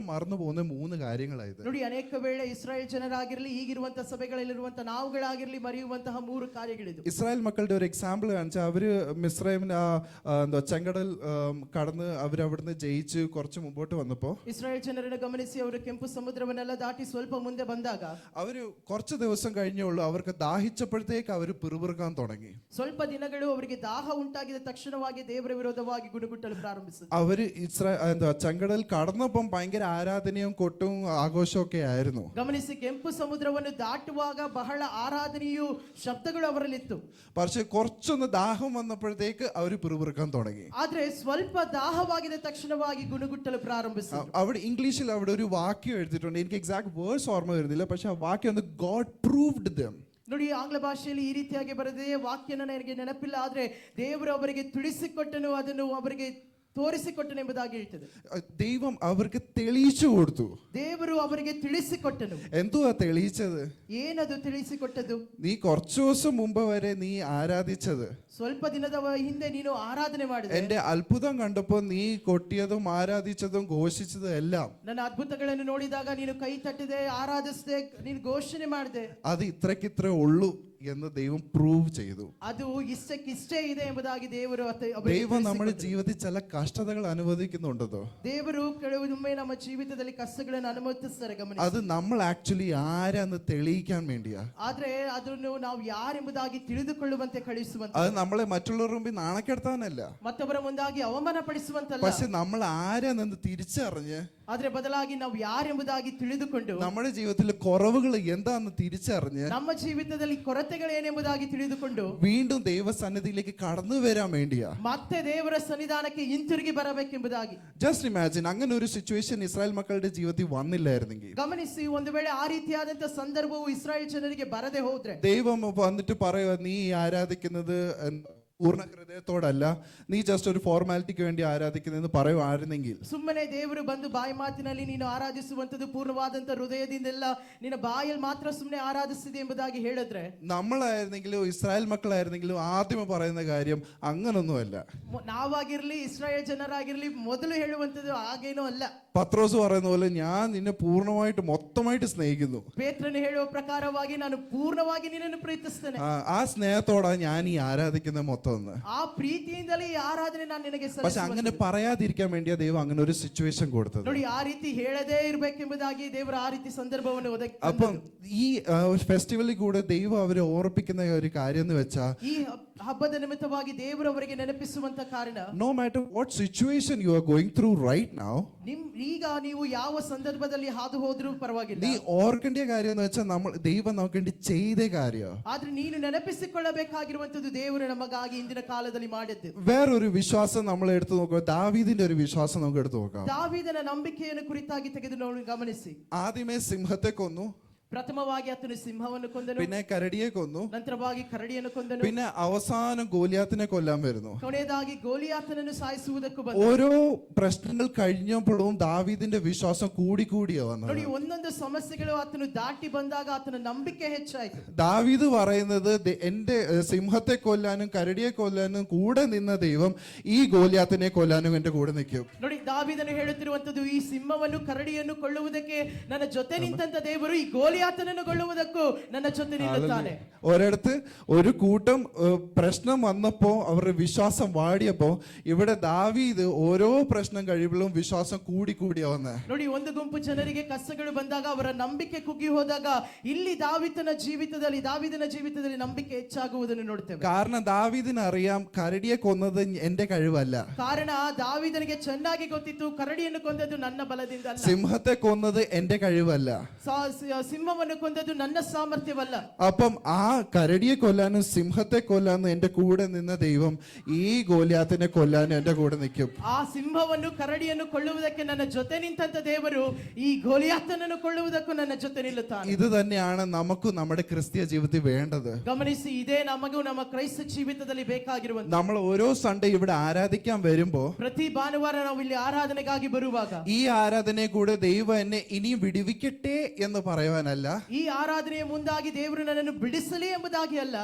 മറന്നു പോകുന്ന 3 കാര്യങ്ങളായത്. ನೋಡಿ, ಅನೇಕ ವೇಳೆ ಇಸ್ರಾಯೇಲ್ ಜನರಾಗಿರಲಿ, ಈಗಿರುವಂತ ಸಭೆಗಳಲ್ಲಿರುವಂತ ನಾವುಗಳಾಗಿರಲಿ ಮರೆಯುವಂತಹ 3 ಕಾರ್ಯಗಳಿದು. ഇസ്രായേൽ മക്കളുടെ ഒരു എക്സാമ്പിൾ കാണിച്ചാൽ അവര് മിസ്രൈമിന് ചെങ്കടൽ കടന്ന് അവരവിടുന്ന് ജയിച്ച് കുറച്ച് മുമ്പോട്ട് വന്നപ്പോ ಇಸ್ರಾಯೇಲ್ ಜನರನ್ನು ಗಮನಿಸಿ, ಅವರು ಕೆಂಪು ಸಮುದ್ರವನ್ನೆಲ್ಲ ದಾಟಿ ಸ್ವಲ್ಪ ಮುಂದೆ ಬಂದಾಗ അവര് കുറച്ച് ദിവസം കഴിഞ്ഞേ ഉള്ളൂ, അവർക്ക് ദാഹിച്ചപ്പോഴത്തേക്ക് അവര് പിറുപിറുക്കാൻ തുടങ്ങി. ಸ್ವಲ್ಪ ದಿನಗಳು ಅವರಿಗೆ ದಾಹ ಉಂಟಾಗಿದ ತಕ್ಷಣವಾಗಿ ದೇವರ ವಿರೋಧವಾಗಿ ಗುಣಗುಟ್ಟಲು ಪ್ರಾರಂಭಿಸಿದರು. അവര് ചെങ്കടൽ കടന്നപ്പം ഭയങ്കര ആരാധനയും കൊട്ടും ആഘോഷവും ഒക്കെ ആയിരുന്നു. ಗಮನಿಸಿ, ಕೆಂಪು ಸಮುದ್ರವನ್ನು ದಾಟುವಾಗ ಬಹಳ ಆರಾಧನೆಯು ಶಬ್ದಗಳು ಅವರಲ್ಲಿತ್ತು. പക്ഷെ കുറച്ചൊന്ന് ദാഹം വന്നപ്പോഴത്തേക്ക് അവര് പിറുപിറുക്കാൻ തുടങ്ങി. ಆದ್ರೆ ಸ್ವಲ್ಪ ದಾಹವಾಗಿದ ತಕ್ಷಣವಾಗಿ ಗುಣಗುಟ್ಟಲು ಪ್ರಾರಂಭಿಸಿದರು. അവിടെ ഇംഗ്ലീഷിൽ അവിടെ ഒരു വാക്യം എഴുതിയിട്ടുണ്ട്, എനിക്ക് എക്സാക്ട് വേർഡ്സ് ഓർമ്മ വരുന്നില്ല, പക്ഷെ ആ വാക്യം ഒന്ന് ഗോഡ് പ്രൂവ്ഡ് ദം. ನೋಡಿ, ಆಂಗ್ಲ ಭಾಷೆಯಲ್ಲಿ ಈ ರೀತಿಯಾಗಿ ಬರೆದಿದೆ, ವಾಕ್ಯನ ನನಗೆ ನೆನಪಿಲ್ಲ, ಆದ್ರೆ ದೇವರು ಅವರಿಗೆ ತಿಳಿಸಿಕೊಟ್ಟನು, ಅದನ್ನು ಅವರಿಗೆ ತೋರಿಸಿಕೊಟ್ಟನು ಎಂಬುದಾಗಿ ಹೇಳ್ತದೆ. ദൈവം അവർക്ക് തെളിയിച്ചു കൊടുത്തു. ದೇವರು ಅವರಿಗೆ ತಿಳಿಸಿಕೊಟ್ಟನು. എന്തുവാ തെളിയിച്ചത്? ಏನದು ತಿಳಿಸಿಕೊಟ್ಟದು? നീ കുറച്ചു ദിവസം മുമ്പ് വരെ നീ ആരാധിച്ചത്, ಸ್ವಲ್ಪ ದಿನದ ಹಿಂದೆ ನೀನು ಆರಾಧನೆ ಮಾಡಿದೆ, എന്റെ അത്ഭുതം കണ്ടപ്പോ നീ കൊട്ടിയതും ആരാധിച്ചതും ഘോഷിച്ചതും എല്ലാം, ನನ್ನ ಅದ್ಭುತಗಳನ್ನು ನೋಡಿದಾಗ ನೀನು ಕೈ ತಟ್ಟಿದೆ, ಆರಾಧಿಸಿದೆ, ನೀನು ಘೋಷಣೆ ಮಾಡಿದೆ, അത് ഇത്രക്കിത്രേ ഉള്ളൂ എന്ന് ദൈവം പ്രൂവ് ചെയ്തു. ಅದು ಇಷ್ಟಕ್ಕಿಷ್ಟೇ ಇದೆ ಎಂಬುದಾಗಿ ದೇವರು ദൈവം നമ്മുടെ ജീവിതത്തിൽ ചില കഷ്ടതകൾ അനുവദിക്കുന്നുണ്ടോ? ದೇವರು ಕೆಲವೊಮ್ಮೆ ನಮ್ಮ ಜೀವಿತದಲ್ಲಿ ಕಷ್ಟಗಳನ್ನು ಅನುಮತಿಸ್ತಾರೆ. ಗಮನಿಸಿ, അത് നമ്മൾ ആക്ച്വലി ആരാന്ന് തെളിയിക്കാൻ വേണ്ടിയാ. ಆದ್ರೆ ಅದನ್ನು ನಾವು ಯಾರೆಂಬುದಾಗಿ ತಿಳಿದುಕೊಳ್ಳುವಂತೆ ಕಳಿಸುವಂತ, അത് നമ്മളെ മറ്റുള്ളവരുടെ മുമ്പിൽ നാണക്കെടുത്താനല്ല, ಮತ್ತೊಬ್ಬರ ಮುಂದಾಗಿ ಅವಮಾನ ಪಡಿಸುವಂತಲ್ಲ, പക്ഷെ നമ്മൾ ആരാണെന്ന് തിരിച്ചറിഞ്ഞ്, ಆದ್ರೆ ಬದಲಾಗಿ ನಾವು ಯಾರೆಂಬುದಾಗಿ ತಿಳಿದುಕೊಂಡು, നമ്മുടെ ജീവിതത്തിലെ കുറവുകൾ എന്താണെന്ന് തിരിച്ചറിഞ്ഞ്, ನಮ್ಮ ಜೀವಿತದಲ್ಲಿ ಕೊರತೆಗಳು ಏನೆಂಬುದಾಗಿ ತಿಳಿದುಕೊಂಡು വീണ്ടും ദൈവസന്നിധിയിലേക്ക് കടന്നു വരാൻ വേണ്ടിയാ, ಮತ್ತೆ ದೇವರ ಸನ್ನಿಧಾನಕ್ಕೆ ಹಿಂತಿರುಗಿ ಬರಬೇಕೆಂಬುದಾಗಿ. ജസ്റ്റ് ഇമാജിൻ, അങ്ങനെ ഒരു സിറ്റുവേഷൻ ഇസ്രായേൽ മക്കളുടെ ജീവിതത്തിൽ വന്നില്ലായിരുന്നെങ്കിൽ, ಗಮನಿಸಿ, ಒಂದು ವೇಳೆ ಆ ರೀತಿಯಾದಂತ ಸಂದರ್ಭವು ಇಸ್ರಾಯೇಲ್ ಜನರಿಗೆ ಬರದೆ ಹೋದ್ರೆ, ദൈവം വന്നിട്ട് പറയുക, നീ ആരാധിക്കുന്നത് പൂർണ്ണ ഹൃദയത്തോടല്ല, നീ ജസ്റ്റ് ഒരു ഫോർമാലിറ്റിക്ക് വേണ്ടി ആരാധിക്കുന്നതെന്ന് പറയുമായിരുന്നെങ്കിൽ, ಸುಮ್ಮನೆ ದೇವರು ಬಂದು ಬಾಯಿ ಮಾತಿನಲ್ಲಿ ನೀನು ಆರಾಧಿಸುವಂತದ್ದು ಪೂರ್ಣವಾದಂತ ಹೃದಯದಿಂದೆಲ್ಲ ನಿನ್ನ ಬಾಯಲ್ಲಿ ಮಾತ್ರ ಸುಮ್ಮನೆ ಆರಾಧಿಸಿದೆ ಎಂಬುದಾಗಿ ಹೇಳಿದ್ರೆ, നമ്മളായിരുന്നെങ്കിലും ഇസ്രായേൽ മക്കളായിരുന്നെങ്കിലും ആദ്യം പറയുന്ന കാര്യം അങ്ങനൊന്നുമല്ല. ನಾವಾಗಿರ್ಲಿ, ಇಸ್ರಾಯೇಲ್ ಜನರಾಗಿರ್ಲಿ, ಮೊದಲು ಹೇಳುವಂತದ್ದು ಹಾಗೇನೂ ಅಲ್ಲ. പത്രോസ് പറയുന്ന പോലെ ഞാൻ നിന്നെ പൂർണ്ണമായിട്ട് മൊത്തമായിട്ട് സ്നേഹിക്കുന്നു. ಪೇತ್ರನು ಹೇಳುವ ಪ್ರಕಾರವಾಗಿ ನಾನು ಪೂರ್ಣವಾಗಿ ನಿನ್ನನ್ನು ಪ್ರೀತಿಸ್ತೇನೆ. ആ സ്നേഹത്തോടാ ഞാൻ ഈ ആരാധിക്കുന്ന മൊത്തം. ಆ ಪ್ರೀತಿಯಿಂದಲೇ ಈ ಆರಾಧನೆ ನಾನು ನಿನಗೆ ಸಲ್ಲಿಸುತ್ತೇನೆ. പക്ഷെ അങ്ങനെ പറയാതിരിക്കാൻ വേണ്ടിയാ ദൈവം അങ്ങനെ ഒരു സിറ്റുവേഷൻ കൊടുത്തത്. ನೋಡಿ, ಆ ರೀತಿ ಹೇಳದೇ ಇರಬೇಕೆಂಬುದಾಗಿ ದೇವರು ಆ ರೀತಿ ಸಂದರ್ಭವನ್ನು ಒದಗಿ. അപ്പം ഈ ഫെസ്റ്റിവലിൽ കൂടെ ദൈവം അവരെ ഓർപ്പിക്കുന്ന ഒരു കാര്യം എന്ന് വെച്ചാൽ, ಈ ಹಬ್ಬದ ನಿಮಿತ್ತವಾಗಿ ದೇವರು ಅವರಿಗೆ ನೆನಪಿಸುವಂತ ಕಾರಣ, no matter what situation you are going through right now, ಈಗ ನೀವು ಯಾವ ಸಂದರ್ಭದಲ್ಲಿ ಹಾದು ಹೋದ್ರೂ ಪರವಾಗಿಲ್ಲ, നീ ഓർക്കേണ്ട കാര്യം എന്ന് വെച്ചാൽ ദൈവം നമുക്ക് വേണ്ടി ചെയ്ത കാര്യം. ಆದ್ರೆ ನೀನು ನೆನಪಿಸಿಕೊಳ್ಳಬೇಕಾಗಿರುವಂತದ್ದು ದೇವರು ನಮಗಾಗಿ ಇಂದಿನ ಕಾಲದಲ್ಲಿ ಮಾಡಿದ್ದು. വേറൊരു വിശ്വാസം നമ്മൾ എടുത്തു നോക്കുക, ദാവീദിന്റെ ഒരു വിശ്വാസം നമുക്ക് എടുത്തു നോക്കാം. ದಾವೀದನ ನಂಬಿಕೆಯನ್ನು ಕುರಿತಾಗಿ ತೆಗೆದು ನೋಡಿ ಗಮನಿಸಿ. ആദ്യമേ സിംഹത്തെ കൊന്നു, ಪ್ರಥಮವಾಗಿ ಆತನು ಸಿಂಹವನ್ನು ಕೊಂದನು, പിന്നെ കരടിയെ കൊന്നു, ನಂತರವಾಗಿ ಕರಡಿಯನ್ನು ಕೊಂದನು, പിന്നെ അവസാനം ഗോലിയാത്തിനെ കൊല്ലാൻ വരുന്നു. ಕೊನೆಯದಾಗಿ ಗೋಲಿಯಾತನನ್ನು ಸಾಯಿಸುವುದಕ್ಕೂ ಬಂದನು. ഓരോ പ്രശ്നങ്ങൾ കഴിഞ്ഞപ്പോഴും ദാവീദിന്റെ വിശ്വാസം കൂടിയാ വന്നത്. ನೋಡಿ, ಒಂದೊಂದು ಸಮಸ್ಯೆಗಳು ಆತನು ದಾಟಿ ಬಂದಾಗ ಆತನ ನಂಬಿಕೆ ಹೆಚ್ಚಾಯಿತು. ദാവീദ് പറയുന്നത്, എന്റെ സിംഹത്തെ കൊല്ലാനും കരടിയെ കൊല്ലാനും കൂടെ നിന്ന ദൈവം ഈ ഗോലിയാത്തിനെ കൊല്ലാനും എന്റെ കൂടെ നിൽക്കും. ನೋಡಿ, ದಾವೀದನು ಹೇಳುತ್ತಿರುವಂತದ್ದು, ಈ ಸಿಂಹವನ್ನು ಕರಡಿಯನ್ನು ಕೊಳ್ಳುವುದಕ್ಕೆ ನನ್ನ ಜೊತೆ ನಿಂತ ದೇವರು ಈ ಗೋಲಿಯಾತನನ್ನು ಕೊಳ್ಳುವುದಕ್ಕೂ ನನ್ನ ಜೊತೆ ನಿಲ್ಲುತ್ತಾನೆ. ഒരിടത്ത് ഒരു കൂട്ടം പ്രശ്നം വന്നപ്പോ അവരുടെ വിശ്വാസം വാടിയപ്പോ, ഇവിടെ ദാവീദ് ഓരോ പ്രശ്നം കഴിയുമ്പോഴും വിശ്വാസം കൂടിയാ വന്നേ. ನೋಡಿ, ಒಂದು ಗುಂಪು ಜನರಿಗೆ ಕಷ್ಟಗಳು ಬಂದಾಗ ಅವರ ನಂಬಿಕೆ ಕುಗ್ಗಿ ಹೋದಾಗ, ಇಲ್ಲಿ ದಾವೀದನ ಜೀವಿತದಲ್ಲಿ ನಂಬಿಕೆ ಹೆಚ್ಚಾಗುವುದನ್ನು ನೋಡ್ತೇವೆ. കാരണം ദാവീദിന് അറിയാം, കരടിയെ കൊന്നത് എന്റെ കഴിവല്ല. ಕಾರಣ ದಾವೀದನಿಗೆ ಚೆನ್ನಾಗಿ ಗೊತ್ತಿತ್ತು, ಕರಡಿಯನ್ನು ಕೊಂದದ್ದು ನನ್ನ ಬಲದಿಂದ ಅಲ್ಲ, സിംഹത്തെ കൊന്നത് എന്റെ കഴിവല്ല, ಸಿಂಹವನ್ನು ಕೊಂದದ್ದು ನನ್ನ ಸಾಮರ್ಥ್ಯವಲ್ಲ. അപ്പം ആ കരടിയെ കൊല്ലാനും സിംഹത്തെ കൊല്ലാനും എന്റെ കൂടെ നിന്ന ദൈവം ഈ ഗോലിയാത്തിനെ കൊല്ലാനും എന്റെ കൂടെ നിൽക്കും. ಆ ಸಿಂಹವನ್ನು ಕರಡಿಯನ್ನು ಕೊಳ್ಳುವುದಕ್ಕೆ ನನ್ನ ಜೊತೆ ನಿಂತ ದೇವರು ಈ ಗೋಲಿಯಾತನನ್ನು ಕೊಳ್ಳುವುದಕ್ಕೂ ನನ್ನ ಜೊತೆ ನಿಲ್ಲುತ್ತಾನೆ. ഇത് തന്നെയാണ് നമുക്കും നമ്മുടെ ക്രിസ്തീയ ജീവിതത്തിൽ വേണ്ടത്. ಗಮನಿಸಿ, ಇದೇ ನಮಗೂ ನಮ್ಮ ಕ್ರೈಸ್ತ ಜೀವಿತದಲ್ಲಿ ಬೇಕಾಗಿರುವಂತ. നമ്മൾ ഓരോ സൺഡേ ഇവിടെ ആരാധിക്കാൻ വരുമ്പോ, ಪ್ರತಿ ಭಾನುವಾರ ನಾವು ಇಲ್ಲಿ ಆರಾಧನೆಗಾಗಿ ಬರುವಾಗ, ഈ ആരാധനയെ കൂടെ ദൈവം എന്നെ ഇനിയും വിടുവിക്കട്ടെ എന്ന് പറയുവാനല്ല, അല്ല, ಈ ಆರಾಧನೆಯ ಮುಂದಾಗಿ ದೇವರು ನನ್ನನ್ನು ಬಿಡಿಸಲಿ ಎಂಬುದಾಗಿ ಅಲ್ಲ,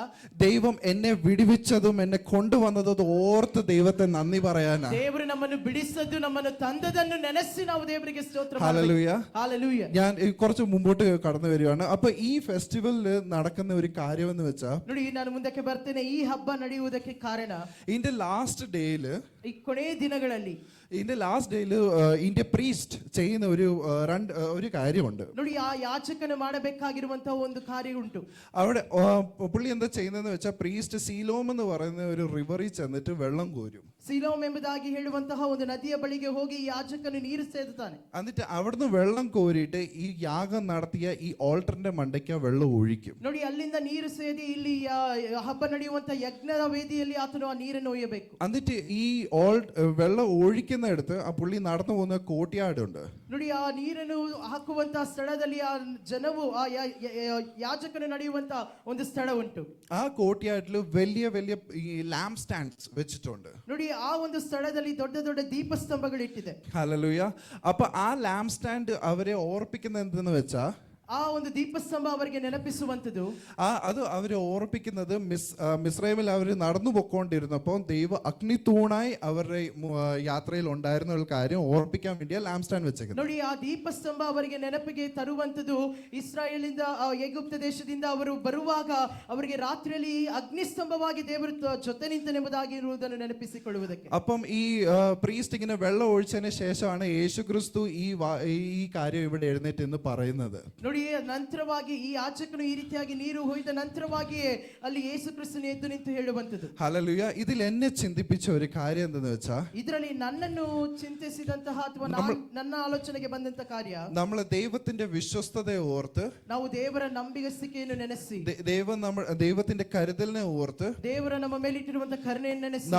ദൈവം എന്നെ വിടുവിച്ചതും എന്നെ കൊണ്ടുവന്നതും ഓർത്ത് ദൈവത്തെ നന്ദി പറയാനാ. ದೇವರು ನಮ್ಮನ್ನು ಬಿಡಿಸದ್ದು, ನಮ್ಮನ್ನು ತಂದದನ್ನು ನೆನೆಸಿ ನಾವು ದೇವರಿಗೆ ಸ್ತೋತ್ರ ഹല്ലേലൂയ. ಹಾಲೆಲೂಯ. ഞാൻ കുറച്ച് മുമ്പോട്ട് കടന്നു വരികയാണ്. അപ്പൊ ഈ ഫെസ്റ്റിവലിൽ നടക്കുന്ന ഒരു കാര്യം എന്ന് വെച്ചാൽ, ನೋಡಿ ನಾನು ಮುಂದಕ್ಕೆ ಬರ್ತೇನೆ. ಈ ಹಬ್ಬ ನಡೆಯುವುದಕ್ಕೆ ಕಾರಣ, ഇതിന്റെ ലാസ്റ്റ് ഡേയില് ಈ ಕೊನೆ ದಿನಗಳಲ್ಲಿ ഇന്ത്യ പ്രീസ്റ്റ് ചെയ്യുന്ന ഒരു കാര്യമുണ്ട്. ನೋಡಿ ಆ ಯಾಜಕನು ಮಾಡಬೇಕಾಗಿರುವಂತಹ ಒಂದು ಕಾರ್ಯ ಉಂಟು. അവിടെ പുള്ളി എന്താ ചെയ്യുന്നതെന്ന് വെച്ചാൽ, പ്രീസ്റ്റ് സീലോം എന്ന് പറയുന്ന ഒരു റിവറിൽ ചെന്നിട്ട് വെള്ളം കോരും. ಸೀಲೋಮ್ ಎಂಬುದಾಗಿ ಹೇಳುವಂತಹ ಒಂದು ನದಿಯ ಬಳಿಗೆ ಹೋಗಿ ಈ ಯಾಜಕನು ನೀರು ಸೇದುತ್ತಾನೆ. എന്നിട്ട് അവിടുന്ന് വെള്ളം കോരിയിട്ട് ഈ യാഗം നടത്തിയ ഈ ഓൾട്ടറിന്റെ മണ്ടയ്ക്ക് വെള്ളം ഒഴിക്കും. ನೋಡಿ ಅಲ್ಲಿಂದ ನೀರು ಸೇದಿ ಇಲ್ಲಿ ಹಬ್ಬ ನಡೆಯುವಂತಹ ಯಜ್ಞದ ವೇದಿಯಲ್ಲಿ ಆತನು ಆ ನೀರನ್ನು ಒಯ್ಯಬೇಕು. എന്നിട്ട് ഈ വെള്ളം ഒഴിക്കുന്നിടത്ത് ആ പുള്ളി നടന്നു പോകുന്ന കോട്ടിയാടുണ്ട്. ನೋಡಿ ಆ ನೀರನ್ನು ಹಾಕುವಂತಹ ಸ್ಥಳದಲ್ಲಿ ಆ ಜನವು ಆ ಯಾಜಕನು ನಡೆಯುವಂತಹ ಒಂದು ಸ್ಥಳ ಉಂಟು. ആ കോട്ടിയാട്ടില് വലിയ വലിയ ഈ ലാംപ് സ്റ്റാൻഡ്സ് വെച്ചിട്ടുണ്ട്. ನೋಡಿ ಆ ಒಂದು ಸ್ಥಳದಲ್ಲಿ ದೊಡ್ಡ ದೊಡ್ಡ ದೀಪಸ್ತಂಭಗಳು ಇಟ್ಟಿದೆ. ഹല്ലേലൂയ. അപ്പൊ ആ ലാംപ് സ്റ്റാൻഡ് അവരെ ഓർപ്പിക്കുന്നത് എന്തെന്ന് വെച്ചാ, ಆ ಒಂದು ದೀಪಸ್ತಂಭ ಅವರಿಗೆ ನೆನಪಿಸುವಂತದ್ದು, അത് അവരെ ഓർപ്പിക്കുന്നത് മിസ്രൈമിൽ അവർ നടന്നു പൊക്കോണ്ടിരുന്നപ്പോൾ ദൈവ അഗ്നിത്തൂണായി അവരുടെ യാത്രയിൽ ഉണ്ടായിരുന്ന ഒരു കാര്യം ഓർപ്പിക്കാൻ വേണ്ടിയാ ലാംപ് സ്റ്റാൻഡ് വെച്ചേക്കുന്നത്. ನೋಡಿ ಆ ದೀಪಸ್ತಂಭ ಅವರಿಗೆ ನೆನಪಿಗೆ ತರುವಂತದ್ದು, ಇಸ್ರಾಯೇಲಿಂದ ಐಗುಪ್ತ ದೇಶದಿಂದ ಅವರು ಬರುವಾಗ ಅವರಿಗೆ ರಾತ್ರಿಯಲ್ಲಿ ಅಗ್ನಿಸ್ತಂಭವಾಗಿ ದೇವರು ಜೊತೆ ನಿಂತನೆಂಬುದಾಗಿ ಇರುವುದನ್ನು ನೆನಪಿಸಿಕೊಳ್ಳುವುದಕ್ಕೆ. അപ്പം ഈ പ്രീസ്റ്റ് ഇങ്ങനെ വെള്ളം ഒഴിച്ചതിന് ശേഷമാണ് യേശുക്രിസ്തു ഈ കാര്യം ഇവിടെ എഴുന്നേറ്റ് എന്ന് പറയുന്നത്. ನೋಡಿ ನಂತರವಾಗಿ ಈ ಯಾಜಕನು ಈ ರೀತಿಯಾಗಿ ನೀರು ಹೊಯ್ದ ನಂತರವಾಗಿಯೇ ಅಲ್ಲಿ ಯೇಸು ಕ್ರಿಸ್ತನು ಎದ್ದು ನಿಂತು ಹೇಳುವಂತದ್ದು. ഹല്ലേലൂയ. ഇതിൽ എന്നെ ചിന്തിപ്പിച്ച ഒരു കാര്യം എന്തെന്ന് വെച്ചാൽ, ಇದರಲ್ಲಿ ನನ್ನನ್ನು ಚಿಂತಿಸಿದಂತಹ ಅಥವಾ ನನ್ನ ಆಲೋಚನೆಗೆ ಬಂದಂತ ಕಾರ್ಯ, നമ്മൾ ദൈവത്തിന്റെ വിശ്വസ്തതയെ ഓർത്ത്, ನಾವು ದೇವರ ನಂಬಿಗಸ್ತಿಕೆಯನ್ನು ನೆನೆಸಿ, ദൈവത്തിന്റെ കരുതലിനെ ഓർത്ത്, ದೇವರ ನಮ್ಮ ಮೇಲಿಟ್ಟಿರುವಂತಹ ಕರುಣೆಯನ್ನು ನೆನೆಸಿ,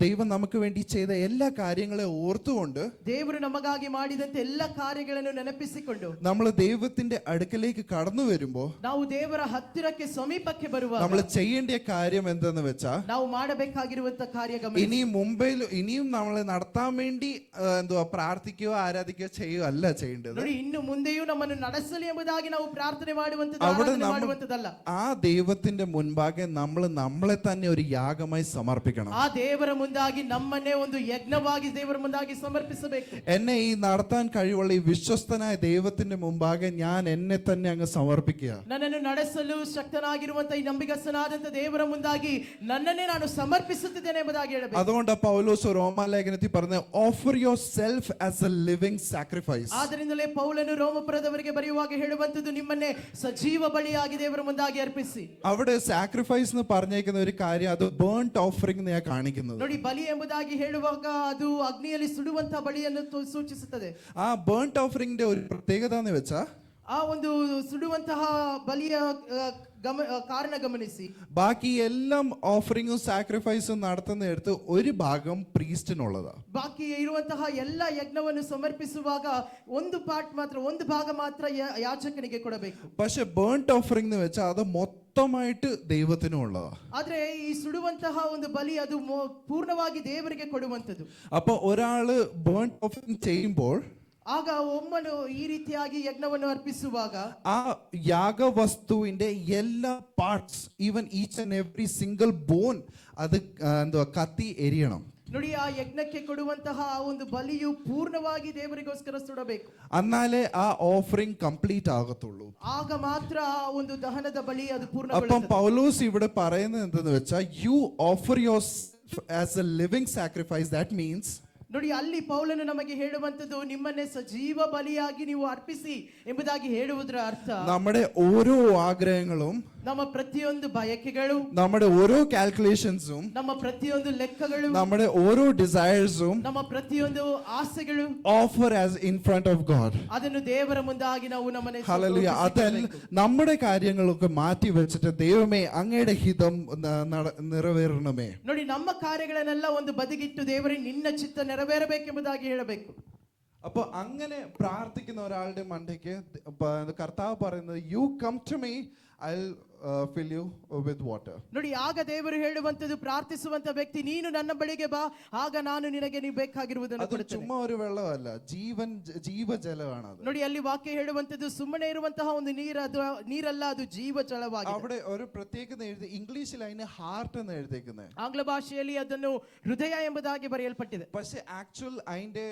ദൈവം നമുക്ക് വേണ്ടി ചെയ്ത എല്ലാ കാര്യങ്ങളെ ഓർത്തുകൊണ്ട്, ದೇವರು ನಮಗಾಗಿ ಮಾಡಿದಂತೆ ಎಲ್ಲ ಕಾರ್ಯಗಳನ್ನು ನೆನಪಿಸಿಕೊಂಡು, നമ്മൾ ദൈവത്തിന്റെ അടുക്കലേക്ക് കടന്നു വരുമ്പോ, ನಾವು ದೇವರ ಹತ್ತಿರಕ್ಕೆ ಸಮೀಪಕ್ಕೆ ಬರುವಾಗ നമ്മൾ ചെയ്യേണ്ട കാര്യം എന്തെന്ന് വെച്ചാൽ, ನಾವು ಮಾಡಬೇಕಾಗಿರುವಂತಹ ಕಾರ್ಯ ഇനിയും നമ്മളെ നടത്താൻ വേണ്ടി പ്രാർത്ഥിക്കുകയോ ആരാധിക്കുകയോ ചെയ്യുകയോ അല്ല ചെയ്യേണ്ടത്. ನೋಡಿ, ಇನ್ನು ಮುಂದೆಯೂ ನಮ್ಮನ್ನು ನಡೆಸಲಿ ಎಂಬುದಾಗಿ ನಾವು ಪ್ರಾರ್ಥನೆ ಮಾಡುವಂತದ್ದಲ್ಲ. ആ ദൈവത്തിന്റെ മുൻപാകെ നമ്മളെ തന്നെ ഒരു യാഗമായി സമർപ്പിക്കണം. ಆ ದೇವರ ಮುಂದಾಗಿ ನಮ್ಮನ್ನೇ ಒಂದು ಯಜ್ಞವಾಗಿ ದೇವರ ಮುಂದಾಗಿ ಸಮರ್ಪಿಸಬೇಕು. എന്നെ ഈ നടത്താൻ കഴിവുള്ള ഈ വിശ്വസ്തനായ ദൈവത്തിന്റെ മുമ്പാകെ ഞാൻ എന്നെ തന്നെ അങ്ങ് സമർപ്പിക്കുക. ನನ್ನನ್ನು ನಡೆಸಲು ಶಕ್ತನಾಗಿರುವಂತಹ ಈ ನಂಬಿಗಸ್ತನಾದಂತ ದೇವರ ಮುಂದಾಗಿ ನನ್ನನ್ನೇ ನಾನು ಸಮರ್ಪಿಸುತ್ತಿದ್ದೇನೆ ಎಂಬುದಾಗಿ ಹೇಳಬೇಕು. അതുകൊണ്ട് പൗലോസ് റോമാലേഖനത്തിൽ പറഞ്ഞ offer your self as a living sacrifice. ಆದ್ದರಿಂದಲೇ ಪೌಲನು ರೋಮಪುರದವರಿಗೆ ಬರೆಯುವಾಗ ಹೇಳುವಂತದ್ದು, ನಿಮ್ಮನ್ನೇ ಸಜೀವ ಬಲಿಯಾಗಿ ದೇವರ ಮುಂದಾಗಿ ಅರ್ಪಿಸಿ. അവിടെ സാക്രിഫൈസ് എന്ന് പറഞ്ഞേക്കുന്ന ഒരു കാര്യം, അത് ബേൺഡ് ഓഫറിംഗ് ഞാൻ കാണിക്കുന്നത്. ನೋಡಿ, ಬಲಿ ಎಂಬುದಾಗಿ ಹೇಳುವಾಗ ಅದು ಅಗ್ನಿಯಲ್ಲಿ ಸುಡುವಂತಹ ಬಲಿಯನ್ನು ಸೂಚಿಸುತ್ತದೆ. ആ ബേൺഡ് ഓഫറിംഗിന്റെ ഒരു പ്രത്യേകത എന്ന് വെച്ചാ, ಆ ಒಂದು ಸುಡುವಂತಹ ಬಲಿಯ ಕಾರಣ ಗಮನಿಸಿ, ബാക്കി എല്ലാം ഓഫറിംഗും സാക്രിഫൈസും നടത്തുന്നിടത്ത് ഒരു ഭാഗം പ്രീസ്റ്റിനുള്ളതാ. ಬಾಕಿ ಇರುವಂತಹ ಎಲ್ಲ ಯಜ್ಞವನ್ನು ಸಮರ್ಪಿಸುವಾಗ ಒಂದು ಭಾಗ ಮಾತ್ರ ಯಾಜಕನಿಗೆ ಕೊಡಬೇಕು. പക്ഷെ ബേൺഡ് ഓഫറിംഗ് എന്ന് വെച്ചാൽ അത് മൊത്തമായിട്ട് ദൈവത്തിനും ഉള്ളതാ. ಆದ್ರೆ ಈ ಸುಡುವಂತಹ ಒಂದು ಬಲಿ ಅದು ಪೂರ್ಣವಾಗಿ ದೇವರಿಗೆ ಕೊಡುವಂತದ್ದು. അപ്പൊ ഒരാള് ബേൺഡ് ഓഫറിംഗ് ചെയ്യുമ്പോൾ, ಆಗ ಒಮ್ಮನು ಈ ರೀತಿಯಾಗಿ ಯಜ್ಞವನ್ನು ಅರ್ಪಿಸುವಾಗ, ആ യാഗവസ്തുവിന്റെ എല്ലാ parts, even each and every single bone, അത് കത്തി എരിയണം. ನೋಡಿ, ಆ ಯಜ್ಞಕ್ಕೆ ಕೊಡುವಂತಹ ಆ ಒಂದು ಬಲಿಯು ಪೂರ್ಣವಾಗಿ ದೇವರಿಗೋಸ್ಕರ ಸುಡಬೇಕು. എന്നാലേ ആ ഓഫറിംഗ് കംപ്ലീറ്റ് ആകത്തുള്ളൂ. ಆಗ ಮಾತ್ರ ಆ ಒಂದು ദഹനದ ಬಲಿ ಅದು അപ്പം ಪೂರ್ಣಗೊಳ್ಳುತ್ತದೆ. പൗലോസ് ഇവിടെ പറയുന്നത് എന്തെന്ന് വെച്ചാൽ, you offer your as a living sacrifice. That means, ನೋಡಿ, ಅಲ್ಲಿ ಪೌಲನು ನಮಗೆ ಹೇಳುವಂತದ್ದು, ನಿಮ್ಮನ್ನೇ ಸಜೀವ ಬಲಿಯಾಗಿ ನೀವು ಅರ್ಪಿಸಿ ಎಂಬುದಾಗಿ ಹೇಳುವುದರ ಅರ್ಥ, നമ്മുടെ ഓരോ ആഗ്രഹങ്ങളും, ನಮ್ಮ ಪ್ರತಿಯೊಂದು ಬಯಕೆಗಳು, നമ്മുടെ ഓരോ കാൽക്കുലേഷൻസും, ನಮ್ಮ ಪ್ರತಿಯೊಂದು ಲೆಕ್ಕಗಳು, നമ്മുടെ ഓരോ ഡിസയേഴ്സും ನಮ್ಮ ಪ್ರತಿಯೊಂದು ಆಸೆಗಳು offer as in front of God. ಅದನ್ನು ದೇವರ ಮುಂದಾಗಿ ನಾವು ನಮ್ಮನೆ ഹല്ലേലൂയ. നമ്മുടെ കാര്യങ്ങളൊക്കെ മാറ്റി വെച്ചിട്ട്, ദൈവമേ അങ്ങയുടെ ഹിതം നിറവേറണമേ. ನೋಡಿ, ನಮ್ಮ ಕಾರ್ಯಗಳನ್ನೆಲ್ಲ ಒಂದು ಬದಿಗಿಟ್ಟು, ದೇವರೇ ನಿನ್ನ ಚಿತ್ತ ನೆರವೇರಬೇಕೆಂಬುದಾಗಿ ಹೇಳಬೇಕು. അപ്പൊ അങ്ങനെ പ്രാർത്ഥിക്കുന്ന ഒരാളുടെ മണ്ടയ്ക്ക് കർത്താവ് പറയുന്നത്, you come to me, I'll fill you with water. ನೋಡಿ, ಆಗ ದೇವರು ಹೇಳುವಂತದ್ದು, ಪ್ರಾರ್ಥಿಸುವಂತ ವ್ಯಕ್ತಿ, ನೀನು ನನ್ನ ಬಳಿಗೆ ಬಾ, ಆಗ ನಾನು ನಿನಗೆ ನೀವು ಬೇಕಾಗಿರುವುದನ್ನು അത് ಕೊಡುತ್ತೇನೆ. ചുമ്മാ ഒരു വെള്ളമല്ല, ജീവജലമാണ് അത്. ನೋಡಿ, ಅಲ್ಲಿ ವಾಕ್ಯ ಹೇಳುವಂತದ್ದು ಸುಮ್ಮನೆ ಇರುವಂತಹ ಒಂದು ನೀರಲ್ಲ, ಅದು ಜೀವ ಜಲವಾಗಿದೆ. അവിടെ ഒരു പ്രത്യേകത എഴുതി, ഇംഗ്ലീഷിൽ അതിന് ഹാർട്ട് എന്ന് എഴുതിയിരിക്കുന്നത്. ಆಂಗ್ಲ ಭಾಷೆಯಲ್ಲಿ ಅದನ್ನು ಹೃದಯ ಎಂಬುದಾಗಿ ಬರೆಯಲ್ಪಟ್ಟಿದೆ. പക്ഷെ ആക്ച്വൽ അതിന്റെ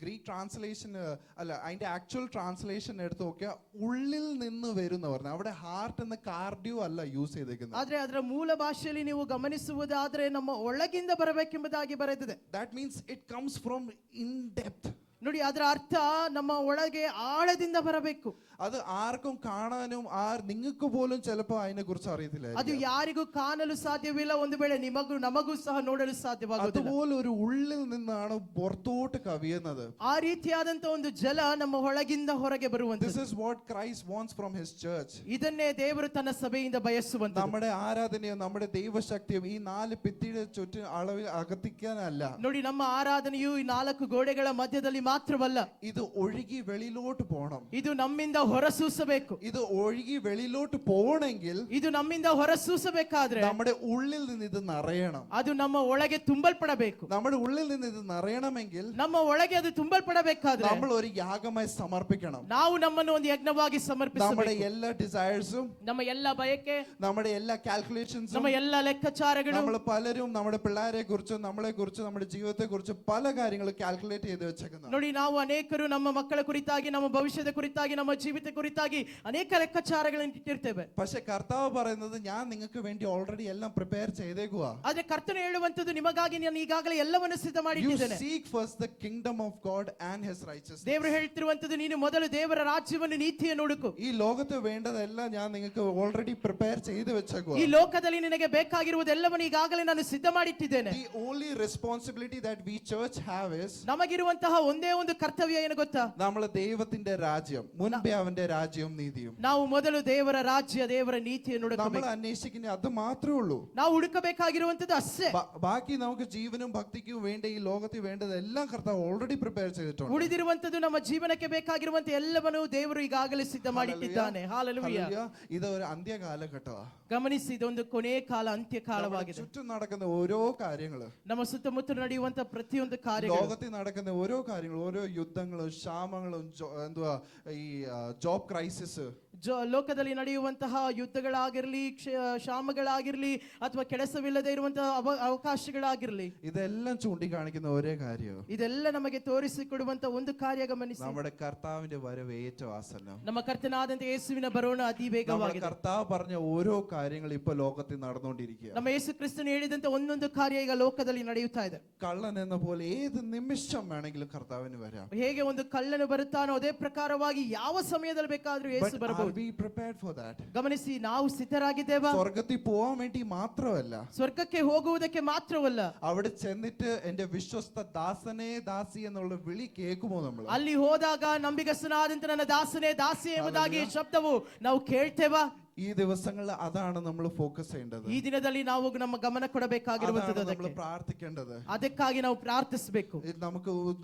ഗ്രീക്ക് ട്രാൻസ്ലേഷൻ അല്ല, അതിന്റെ ആക്ച്വൽ ട്രാൻസ്ലേഷൻ എടുത്ത് നോക്കിയാൽ ഉള്ളിൽ നിന്ന് വരുന്ന പറഞ്ഞു. അവിടെ ഹാർട്ട് എന്ന കാർഡിയോ അല്ല യൂസ് ചെയ്തേക്കുന്നത്. ಆದ್ರೆ ಅದರ ಮೂಲ ಭಾಷೆಯಲ್ಲಿ ನೀವು ಗಮನಿಸುವುದಾದ್ರೆ ನಮ್ಮ ಒಳಗಿಂದ ಬರಬೇಕೆಂಬುದಾಗಿ ಬರೆದಿದೆ. That means it comes from in depth. ನೋಡಿ, ಅದರ ಅರ್ಥ ನಮ್ಮ ಒಳಗೆ ಆಳದಿಂದ ಬರಬೇಕು. അത് ആർക്കും കാണാനും നിങ്ങൾക്ക് പോലും ചിലപ്പോൾ അതിനെ കുറിച്ച് അറിയത്തില്ല. ಅದು ಯಾರಿಗೂ ಕಾಣಲು ಸಾಧ್ಯವಿಲ್ಲ, ಒಂದು ವೇಳೆ ನಮಗೂ ಸಹ ನೋಡಲು ಸಾಧ್ಯವಾಗುವುದಿಲ್ಲ. അതുപോലെ ഒരു ഉള്ളിൽ നിന്നാണ് പുറത്തോട്ട് കവിയുന്നത്. ಆ ರೀತಿಯಾದಂತ ಒಂದು ಜಲ ನಮ್ಮ ಒಳಗಿಂದ ಹೊರಗೆ ಬರುವಂತದ್ದು. This is what Christ wants from his church. ಇದನ್ನೇ ದೇವರು ತನ್ನ ಸಭೆಯಿಂದ ಬಯಸುವಂತದ್ದು. നമ്മുടെ ആരാധനയും നമ്മുടെ ദൈവശക്തിയും ഈ 4 ഭിത്തിയുടെ ചുറ്റും അളവിൽ അകത്തിക്കാനല്ല. ನೋಡಿ, ನಮ್ಮ ಆರಾಧನೆಯು ಈ 4 ಗೋಡೆಗಳ ಮಧ್ಯದಲ್ಲಿ ಮಾತ್ರವಲ್ಲ, ഇത് ഒഴുകി വെളിയിലോട്ട് പോകണം. ಇದು ನಮ್ಮಿಂದ ಹೊರಸೂಸಬೇಕು. ഇത് ഒഴുകി വെളിയിലോട്ട് പോകണമെങ്കിൽ ಇದು ನಮ್ಮಿಂದ ಹೊರಸೂಸಬೇಕಾದ್ರೆ നമ്മുടെ ഉള്ളിൽ നിന്ന് ഇത് നിറയണം. ಅದು ನಮ್ಮ ಒಳಗೆ ತುಂಬಲ್ಪಡಬೇಕು. നമ്മുടെ ഉള്ളിൽ നിന്ന് ഇത് നിറയണമെങ്കിൽ ನಮ್ಮ ಒಳಗೆ ಅದು ತುಂಬಲ್ಪಡಬೇಕಾದ್ರೆ നമ്മൾ ഒരു യാഗമായി സമർപ്പിക്കണം. ನಾವು ನಮ್ಮನ್ನು ಒಂದು ಯಜ್ಞವಾಗಿ നമ്മുടെ ಸಮರ್ಪಿಸಬೇಕು. എല്ലാ ഡിസയേഴ്സും, ನಮ್ಮ ಎಲ್ಲ ಬಯಕೆ, നമ്മുടെ എല്ലാ കാൽക്കുലേഷൻസും, ನಮ್ಮ ಎಲ್ಲ ಲೆಕ್ಕಾಚಾರಗಳು, നമ്മൾ പലരും നമ്മുടെ പിള്ളേരെ കുറിച്ചും നമ്മളെ കുറിച്ചും നമ്മുടെ ജീവിതത്തെ കുറിച്ചും പല കാര്യങ്ങൾ കാൽക്കുലേറ്റ് ചെയ്ത് വെച്ചേക്കുന്നു. ನೋಡಿ, ನಾವು ಅನೇಕರು ನಮ್ಮ ಮಕ್ಕಳ ಕುರಿತಾಗಿ, ನಮ್ಮ ಭವಿಷ್ಯದ ಕುರಿತಾಗಿ, ನಮ್ಮ ಜೀವಿತ ಕುರಿತಾಗಿ ಅನೇಕ ಲೆಕ್ಕಾಚಾರಗಳನ್ನು ಇಟ್ಟಿರ್ತೇವೆ. പക്ഷെ കർത്താവ് പറയുന്നത് ഞാൻ നിങ്ങൾക്ക് വേണ്ടി ഓൾറെഡി എല്ലാം പ്രിപ്പയർ ചെയ്തേക്കുക. ಆದ್ರೆ ಕರ್ತನು ಹೇಳುವಂತದ್ದು, ನಿಮಗಾಗಿ ನಾನು ಈಗಾಗಲೇ ಎಲ್ಲವನ್ನು ಸಿದ್ಧ You ಮಾಡಿಟ್ಟಿದ್ದೇನೆ. seek first the kingdom of God and his righteousness. ದೇವರು ಹೇಳ್ತಿರುವಂತದ್ದು, ನೀನು ಮೊದಲು ದೇವರ ರಾಜ್ಯವನ್ನು, ನೀತಿಯನ್ನು ಹುಡುಕು. ഈ ലോകത്ത് വേണ്ടതെല്ലാം ഞാൻ നിങ്ങൾക്ക് ഓൾറെഡി പ്രിപ്പയർ ചെയ്ത് വെച്ചേക്കുക. ಈ ಲೋಕದಲ್ಲಿ ನಿನಗೆ ಬೇಕಾಗಿರುವುದೆಲ್ಲವನ್ನು ಈಗಾಗಲೇ ನಾನು ಸಿದ್ಧ ಮಾಡಿಟ್ಟಿದ್ದೇನೆ. The only responsibility that we church have is ನಮಗಿರುವಂತಹ ಒಂದೇ ಒಂದು ಕರ್ತವ್ಯ ಏನು ಗೊತ್ತಾ? നമ്മൾ ദൈവത്തിന്റെ രാജ്യം, മുൻപേ അവന്റെ രാജ്യവും നീതിയും ನಾವು ಮೊದಲು ದೇವರ ರಾಜ್ಯ, ದೇವರ ನೀತಿಯನ್ನು നമ്മൾ ಹುಡುಕಬೇಕು. അന്വേഷിക്കുന്ന അത് മാത്രമേ ഉള്ളൂ. ನಾವು ಹುಡುಕಬೇಕಾಗಿರುವಂತದ್ದು ಅಷ್ಟೇ. ബാക്കി നമുക്ക് ജീവനും ഭക്തിക്കും വേണ്ട ഈ ലോകത്തിൽ വേണ്ടതെല്ലാം കർത്താവ് ഓൾറെഡി പ്രിപ്പയർ ചെയ്തിട്ടുണ്ട്. ಉಳಿದಿರುವಂತದ್ದು ನಮ್ಮ ಜೀವನಕ್ಕೆ ಬೇಕಾಗಿರುವಂತ ಎಲ್ಲವನ್ನು ದೇವರು ಈಗಾಗಲೇ ಸಿದ್ಧ ಮಾಡಿಟ್ಟಿದ್ದಾನೆ. ಹಾಲೆಲೂಯಾ. ഇത് ഒരു അന്ത്യകാലഘട്ടമാണ്. ಗಮನಿಸಿ, ಇದೊಂದು ಕೊನೆ ಕಾಲ, ಅಂತ್ಯ ಕಾಲವಾಗಿದೆ. ചുറ്റും നടക്കുന്ന ഓരോ കാര്യങ്ങള്, ನಮ್ಮ ಸುತ್ತಮುತ್ತ ನಡೆಯುವಂತ ಪ್ರತಿಯೊಂದು ಕಾರ್ಯಗಳು, ലോകത്തിൽ നടക്കുന്ന ഓരോ കാര്യങ്ങളും, ഓരോ യുദ്ധങ്ങളും ക്ഷാമങ്ങളും എന്തുവാ ഈ ജോബ് ക്രൈസിസ്, ಲೋಕದಲ್ಲಿ ನಡೆಯುವಂತಹ ಯುದ್ಧಗಳಾಗಿರ್ಲಿ, ಕ್ಷಾಮಗಳಾಗಿರ್ಲಿ, ಅಥವಾ ಕೆಲಸವಿಲ್ಲದೆ ಇರುವಂತಹ ಅವಕಾಶಗಳಾಗಿರ್ಲಿ, ഇതെല്ലാം ചൂണ്ടിക്കാണിക്കുന്ന ഒരേ കാര്യം, ಇದೆಲ್ಲ ನಮಗೆ ತೋರಿಸಿಕೊಡುವಂತ ಒಂದು ಕಾರ್ಯ. ಗಮನಿಸಿ, നമ്മുടെ കർത്താവിന്റെ വരവ് ഏറ്റവും ആസന്നം. ನಮ್ಮ ಕರ್ತನಾದಂತ ಯೇಸುವಿನ ಬರೋಣ ಅತಿ ವೇಗವಾಗಿದೆ. കർത്താവ് പറഞ്ഞ ഓരോ കാര്യങ്ങൾ ഇപ്പൊ ലോകത്തിൽ നടന്നുകൊണ്ടിരിക്കുക. ನಮ್ಮ ಯೇಸು ಕ್ರಿಸ್ತನು ಹೇಳಿದಂತ ಒಂದೊಂದು ಕಾರ್ಯ ಈಗ ಲೋಕದಲ್ಲಿ ನಡೆಯುತ್ತಾ ಇದೆ. കള്ളൻ എന്ന പോലെ ഏത് നിമിഷം വേണമെങ്കിലും കർത്താവിന് വരാം. ಹೇಗೆ ಒಂದು ಕಳ್ಳನು ಬರುತ್ತಾನೋ ಅದೇ ಪ್ರಕಾರವಾಗಿ ಯಾವ ಸಮಯದಲ್ಲಿ ಬೇಕಾದ್ರೂ ಯೇಸು ಬರಬಹುದು. Are we prepared for that? ಗಮನಿಸಿ, ನಾವು ಸಿದ್ಧರಾಗಿದ್ದೇವಾ? സ്വർഗ്ഗത്തിൽ പോകാൻ വേണ്ടി മാത്രമല്ല, ಸ್ವರ್ಗಕ್ಕೆ ಹೋಗುವುದಕ್ಕೆ ಮಾತ್ರವಲ್ಲ, അവിടെ ചെന്നിട്ട് എന്റെ വിശ്വസ്ത ദാസനെ ദാസി എന്നുള്ള വിളി കേൾക്കുമോ നമ്മൾ? ಅಲ್ಲಿ ಹೋದಾಗ ನಂಬಿಗಸ್ತನಾದಂತ ನನ್ನ ದಾಸನೇ ದಾಸಿ ಎಂಬುದಾಗಿ ಶಬ್ದವು ನಾವು ಕೇಳ್ತೇವಾ? ഈ ദിവസങ്ങളിൽ അതാണ് നമ്മൾ ഫോക്കസ് ചെയ്യേണ്ടത്. ಈ ದಿನದಲ್ಲಿ ನಾವು ನಮ್ಮ ಗಮನ ಕೊಡಬೇಕಾಗಿರುವಂತದ್ದು നമ്മൾ പ്രാർത്ഥിക്കേണ്ടത്. ಅದಕ್ಕಾಗಿ ನಾವು ಪ್ರಾರ್ಥಿಸಬೇಕು.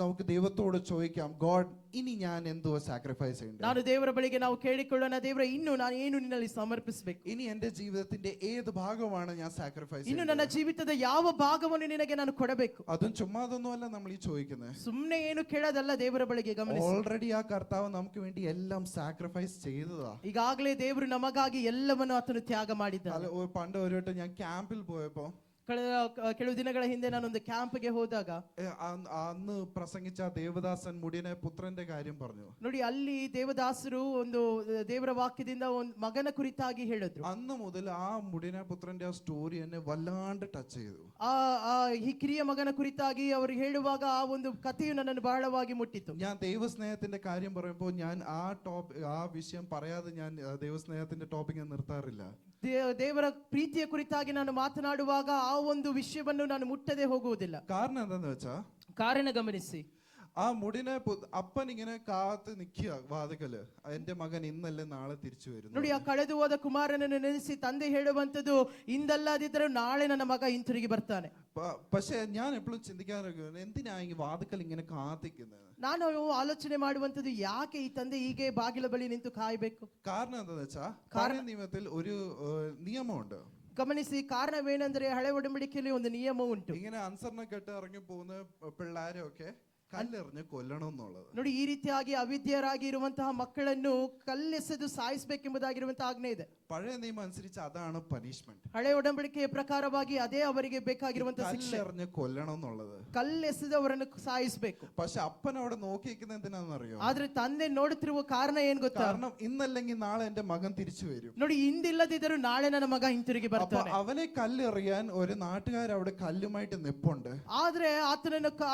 നമുക്ക് ദൈവത്തോട് ചോദിക്കാം, ഗോഡ് ഇനി ഞാൻ എന്തോ സാക്രിഫൈസ് ചെയ്യണ്ടേ? ನಾನು ದೇವರ ಬಳಿಗೆ ನಾವು ಕೇಳಿಕೊಳ್ಳೋಣ, ದೇವರೇ ಇನ್ನು ನಾನು ಏನು ನಿನ್ನಲ್ಲಿ ಸಮರ್ಪಿಸಬೇಕು? ഇനി എന്റെ ജീവിതത്തിന്റെ ഏത് ഭാഗമാണ് ഞാൻ സാക്രിഫൈസ് ಇನ್ನು ನನ್ನ ಜೀವಿತದ ಯಾವ ಭಾಗವನ್ನು ನಿನಗೆ ನಾನು ಕೊಡಬೇಕು? അതും ചുമ്മാതൊന്നുമല്ല നമ്മൾ ഈ ചോദിക്കുന്നത്. ಸುಮ್ಮನೆ ಏನು ಕೇಳೋದಲ್ಲ ದೇವರ ಬಳಿಗೆ. ಗಮನಿಸಿ, ഓൾറെഡി ആ കർത്താവ് നമുക്ക് വേണ്ടി എല്ലാം സാക്രിഫൈസ് ചെയ്തതാ. ಈಗಾಗಲೇ ದೇವರು ನಮಗಾಗಿ ಎಲ್ಲವನ್ನು ಆತನು ತ್ಯಾಗ ಮಾಡಿದ್ದಾನೆ. പണ്ട് ഒരു വട്ടം ഞാൻ ക്യാമ്പിൽ പോയപ്പോ, ಕೆಲವು ದಿನಗಳ ಹಿಂದೆ ನಾನೊಂದು ಕ್ಯಾಂಪ್ಗೆ ಹೋದಾಗ അന്ന് പ്രസംഗിച്ച ദേവദാസൻ മുടിയനെ പുത്രന്റെ കാര്യം പറഞ്ഞു. ನೋಡಿ, ಅಲ್ಲಿ ದೇವದಾಸರು ಒಂದು ದೇವರ ವಾಕ್ಯದಿಂದ ಒಂದು ಮಗನ ಕುರಿತಾಗಿ ಹೇಳಿದ್ರು. അന്ന് മുതൽ ആ മുടിയനെ പുത്രന്റെ ആ സ്റ്റോറി എന്നെ വല്ലാണ്ട് ടച്ച് ചെയ്തു. ಈ ಕಿರಿಯ ಮಗನ ಕುರಿತಾಗಿ ಅವರು ಹೇಳುವಾಗ ಆ ಒಂದು ಕಥೆಯು ನನ್ನನ್ನು ಬಹಳವಾಗಿ ಮುಟ್ಟಿತು. ഞാൻ ദൈവസ്നേഹത്തിന്റെ കാര്യം പറയുമ്പോൾ ഞാൻ ആ വിഷയം പറയാതെ ഞാൻ ദൈവസ്നേഹത്തിന്റെ ടോപ്പിക് നിർത്താറില്ല. ದೇವರ ಪ್ರೀತಿಯ ಕುರಿತಾಗಿ ನಾನು ಮಾತನಾಡುವಾಗ ಆ ಒಂದು ವಿಷಯವನ್ನು ನಾನು ಮುಟ್ಟದೆ ಹೋಗುವುದಿಲ್ಲ. കാരണം എന്താന്ന് വെച്ചാ, ಕಾರಣ ಗಮನಿಸಿ, ആ മുടിനെ അപ്പൻ ഇങ്ങനെ കാത്ത് നിൽക്കുക വാതിക്കല്, എന്റെ മകൻ ഇന്നല്ലേ നാളെ തിരിച്ചു വരുന്നു. ನೋಡಿ, ಆ ಕಳೆದು ಹೋದ ಕುಮಾರನನ್ನು ನೆನೆಸಿ ತಂದೆ ಹೇಳುವಂತದ್ದು, ಇಂದಲ್ಲದಿದ್ದರೆ ನಾಳೆ ನನ್ನ ಮಗ ಹಿಂತಿರುಗಿ ಬರ್ತಾನೆ. പക്ഷെ ഞാൻ എപ്പോഴും ചിന്തിക്കാറൊക്കെ, എന്തിനാ ഈ വാതിക്കൽ ഇങ്ങനെ കാത്തിക്കുന്നത്? ನಾನು ಆಲೋಚನೆ ಮಾಡುವಂತದ್ದು, ಯಾಕೆ ಈ ತಂದೆ ಹೀಗೆ ಬಾಗಿಲ ಬಳಿ ನಿಂತು ಕಾಯಬೇಕು? കാരണം എന്താന്ന് വെച്ചാ, പഴയ നിയമത്തിൽ ഒരു നിയമമുണ്ട്. ಗಮನಿಸಿ, ಕಾರಣವೇನೆಂದರೆ ಹಳೆ ಒಡಂಬಡಿಕೆಯಲ್ಲಿ ಒಂದು ನಿಯಮ ಉಂಟು. ഇങ്ങനെ അൻസറിനെ കെട്ട് ഇറങ്ങി പോകുന്ന പിള്ളേരെയൊക്കെ കല്ലെറിഞ്ഞ് കൊല്ലണം എന്നുള്ളത്. ನೋಡಿ, ಈ ರೀತಿಯಾಗಿ ಅವಿದ್ಯರಾಗಿ ಇರುವಂತಹ ಮಕ್ಕಳನ್ನು ಕಲ್ಲೆಸೆದು ಸಾಯಿಸಬೇಕೆಂಬುದಾಗಿರುವಂತಹ ಆಜ್ಞೆ ಇದೆ. പഴയ നിയമം അനുസരിച്ച് അതാണ് പനിഷ്മെന്റ്. ಹಳೆ ಒಡಂಬಡಿಕೆಯ ಪ್ರಕಾರವಾಗಿ ಅದೇ ಅವರಿಗೆ ಬೇಕಾಗಿರುವಂತಹ ಶಿಕ್ಷೆ, കല്ലെറിഞ്ഞ് കൊല്ലണം എന്നുള്ളത്. ಕಲ್ಲೆಸೆದು ಅವರನ್ನು ಸಾಯಿಸಬೇಕು. പക്ഷെ അപ്പൻ അവിടെ നോക്കിയിരിക്കുന്നത് എന്തിനാണെന്നറിയോ? ಆದ್ರೆ ತಂದೆ ನೋಡುತ್ತಿರುವ ಕಾರಣ ಏನ್ ಗೊತ್ತಾ? കാരണം ഇന്നല്ലെങ്കിൽ നാളെ എന്റെ മകൻ തിരിച്ചു വരും. ನೋಡಿ, ಇಂದಿಲ್ಲದಿದ್ದರೂ ನಾಳೆ ನನ್ನ ಮಗ ಹಿಂತಿರುಗಿ അപ്പൊ ಬರ್ತಾನೆ. അവനെ കല്ലെറിയാൻ ഒരു നാട്ടുകാർ അവിടെ കല്ലുമായിട്ട് നിപ്പുണ്ട്. ಆದ್ರೆ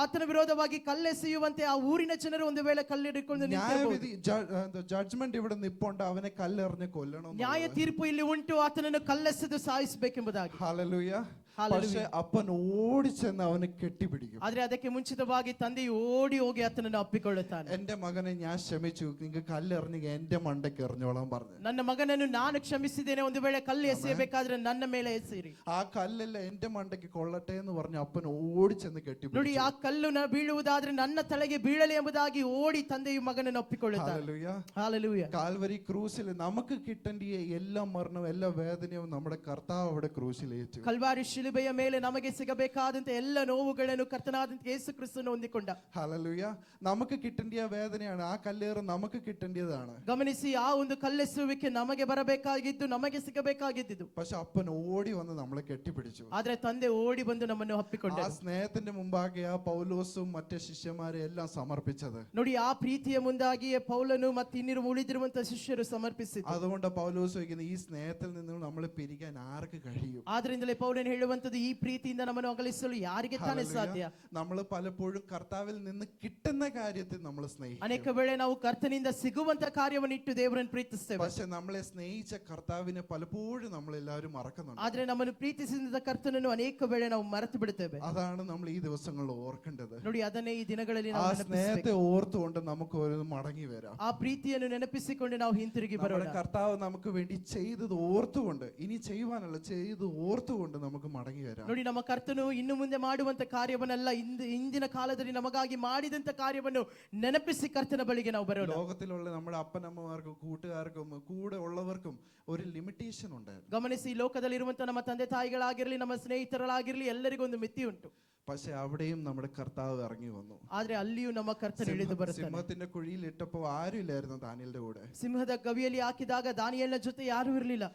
ಆತನ ವಿರೋಧವಾಗಿ ಕಲ್ಲೆಸೆಯುವಂತೆ ಆ ಊರಿನ ಜನರು ಒಂದು ವೇಳೆ ಕಲ್ಲಿಡಿಕೊಂಡು ನಿಂತಿರಬಹುದು. ന്യായവിധി ജഡ്ജ്മെന്റ് ഇവിടെ നിപ്പുണ്ട്, അവനെ കല്ലെറിഞ്ഞ് കൊല്ലണം. ನ್ಯಾಯ ತೀರ್ಪು ಇಲ್ಲಿ ಉಂಟು, ಆತನನ್ನು ಕಲ್ಲೆಸೆದು ಸಾಯಿಸಬೇಕೆಂಬುದಾಗಿ. ഹല്ലേലൂയ. പക്ഷെ അപ്പൻ ഓടിച്ചെന്ന് അവനെ കെട്ടിപ്പിടിക്കും. ಆದ್ರೆ ಅದಕ್ಕೆ ಮುಂಚಿತವಾಗಿ ತಂದೆಯು ಓಡಿ ಹೋಗಿ ಆತನನ್ನು ಅಪ್ಪಿಕೊಳ್ಳುತ್ತಾನೆ. എന്റെ മകനെ ഞാൻ ക്ഷമിച്ചു, നിങ്ങൾക്ക് കല്ലെറിഞ്ഞ് എന്റെ മണ്ടയ്ക്ക് എറിഞ്ഞോളാൻ പറഞ്ഞു. ನನ್ನ ಮಗನನ್ನು ನಾನು ಕ್ಷಮಿಸಿದ್ದೇನೆ, ಒಂದು ವೇಳೆ ಕಲ್ಲು ಎಸೆಯಬೇಕಾದ್ರೆ ನನ್ನ ಮೇಲೆ ಎಸೆಯಿರಿ. ആ കല്ലല്ല എന്റെ മണ്ടയ്ക്ക് കൊള്ളട്ടെ എന്ന് പറഞ്ഞ് അപ്പൻ ഓടിച്ചെന്ന് കെട്ടിപ്പിടിച്ചു. ನೋಡಿ, ಆ ಕಲ್ಲು ಬೀಳುವುದಾದ್ರೆ ನನ್ನ ತಲೆಗೆ ಬೀಳಲಿ ಎಂಬುದಾಗಿ ಓಡಿ ತಂದೆಯು ಮಗನನ್ನು ಒಪ್ಪಿಕೊಳ್ಳುತ್ತಾನೆ. ഹല്ലേലൂയ. കാൽവരി ക്രൂസിൽ നമുക്ക് കിട്ടേണ്ട എല്ലാ മരണവും എല്ലാ വേദനയും നമ്മുടെ കർത്താവ് അവിടെ ക്രൂസിൽ ഏറ്റു. ಕಲ್ವಾರಿ ಶಿಲುಬೆಯ ಮೇಲೆ ನಮಗೆ ಸಿಗಬೇಕಾದಂತ ಎಲ್ಲ ನೋವುಗಳನ್ನು ಕರ್ತನಾದಂತ ಯೇಸು ಕ್ರಿಸ್ತನು ಹೊಂದಿಕೊಂಡ. ഹല്ലേലൂയ. നമുക്ക് കിട്ടേണ്ട വേദനയാണ്, ആ കല്ലേറ് നമുക്ക് കിട്ടേണ്ടതാണ്. ಗಮನಿಸಿ, ಆ ಒಂದು ಕಲ್ಲೆಸುವಿಕೆ ನಮಗೆ ಬರಬೇಕಾಗಿದ್ದು, ನಮಗೆ ಸಿಗಬೇಕಾಗಿದ್ದು. പക്ഷെ അപ്പൻ ഓടി വന്ന് നമ്മളെ കെട്ടിപ്പിടിച്ചു. ಆದ್ರೆ ತಂದೆ ಓಡಿ ಬಂದು ನಮ್ಮನ್ನು ಅಪ್ಪಿಕೊಂಡ. ആ സ്നേഹത്തിന്റെ മുമ്പാകെ ആ പൗലോസും മറ്റു ശിഷ്യന്മാരെ എല്ലാം സമർപ്പിച്ചത്. ನೋಡಿ, ಆ ಪ್ರೀತಿಯ ಮುಂದಾಗಿಯೇ ಪೌಲನು ಮತ್ತು ಇನ್ನಿರು ಉಳಿದಿರುವಂತಹ ಶಿಷ್ಯರು ಸಮರ್ಪಿಸಿದರು. അതുകൊണ്ട് പൗലോസ് ചോദിക്കുന്നത്, ഈ സ്നേഹത്തിൽ നിന്ന് നമ്മൾ പിരിക്കാൻ ആർക്ക് കഴിയും? ಆದ್ರಿಂದಲೇ ಪೌಲನು ಹೇಳುವಂತದ್ದು, ಈ ಪ್ರೀತಿಯಿಂದ ನಮ್ಮನ್ನು ಅಗಲಿಸಲು ಯಾರಿಗೆ ತಾನೇ ಸಾಧ್ಯ? നമ്മൾ പലപ്പോഴും കർത്താവിൽ നിന്ന് കിട്ടുന്ന കാര്യത്തിൽ നമ്മൾ സ്നേഹിക്കും. ಅನೇಕ ವೇಳೆ ನಾವು ಕರ್ತನಿಂದ ಸಿಗುವಂತ ಕಾರ್ಯವನ್ನು ಇಟ್ಟು ದೇವರನ್ನು ಪ್ರೀತಿಸ್ತೇವೆ. പക്ഷെ നമ്മളെ സ്നേഹിച്ച കർത്താവിനെ പലപ്പോഴും നമ്മൾ എല്ലാവരും മറക്കുന്നുണ്ട്. ಆದ್ರೆ ನಮ್ಮನ್ನು ಪ್ರೀತಿಸಿದ ಕರ್ತನನ್ನು ಅನೇಕ ವೇಳೆ ನಾವು ಮರೆತು ಬಿಡುತ್ತೇವೆ. അതാണ് നമ്മൾ ഈ ദിവസങ്ങളിൽ ഓർക്കേണ്ടത്. ನೋಡಿ, ಅದನ್ನೇ ಈ ದಿನಗಳಲ್ಲಿ ആ ನಾವು സ്നേഹത്തെ ഓർത്തുകൊണ്ട് നമുക്ക് ഒരു മടങ്ങി വരാം. ಆ ಪ್ರೀತಿಯನ್ನು ನೆನಪಿಸಿಕೊಂಡು ನಾವು ಹಿಂತಿರುಗಿ ಬರೋಣ. കർത്താവ് നമുക്ക് വേണ്ടി ചെയ്തത് ഓർത്തുകൊണ്ട്, ഇനി ചെയ്യുവാനല്ല, ചെയ്ത് ഓർത്തുകൊണ്ട് നമുക്ക് മടങ്ങി വരാം. ನೋಡಿ, ನಮ್ಮ ಕರ್ತನು ಇನ್ನು ಮುಂದೆ ಮಾಡುವಂತ ಕಾರ್ಯವನ್ನೆಲ್ಲ ಇಂದಿನ ಕಾಲದಲ್ಲಿ ನಮಗಾಗಿ ಮಾಡಿದಂತ ಕಾರ್ಯವನ್ನು ನೆನಪಿಸಿ ಕರ್ತನ ಬಳಿಗೆ ನಾವು ಬರೋಣ. ലോകത്തിലുള്ള നമ്മുടെ അപ്പനമ്മമാർക്കും കൂട്ടുകാർക്കും കൂടെ ഉള്ളവർക്കും ഒരു ലിമിറ്റേഷൻ ഉണ്ടായിരുന്നു. ಗಮನಿಸಿ, ಲೋಕದಲ್ಲಿರುವಂತ ನಮ್ಮ ತಂದೆ ತಾಯಿಗಳಾಗಿರ್ಲಿ, ನಮ್ಮ ಸ್ನೇಹಿತರಾಗಿರ್ಲಿ, ಎಲ್ಲರಿಗೂ ಒಂದು ಮಿತಿ ಉಂಟು. പക്ഷെ അവിടെയും നമ്മുടെ കർത്താവ് ഇറങ്ങി വന്നു. ಆದ್ರೆ ಅಲ್ಲಿಯೂ ನಮ್ಮ ಕರ್ತನು ಇಳಿದು ಬರುತ್ತಾನೆ. സിംഹത്തിന്റെ കുഴിയിൽ ഇട്ടപ്പോൾ ആരും ഇല്ലായിരുന്നു ദാനിയേലിന്റെ കൂടെ. ಸಿಂಹದ ಗವಿಯಲ್ಲಿ ಹಾಕಿದಾಗ ದಾನಿಯೇಲನ ಜೊತೆ ಯಾರೂ ಇರಲಿಲ್ಲ.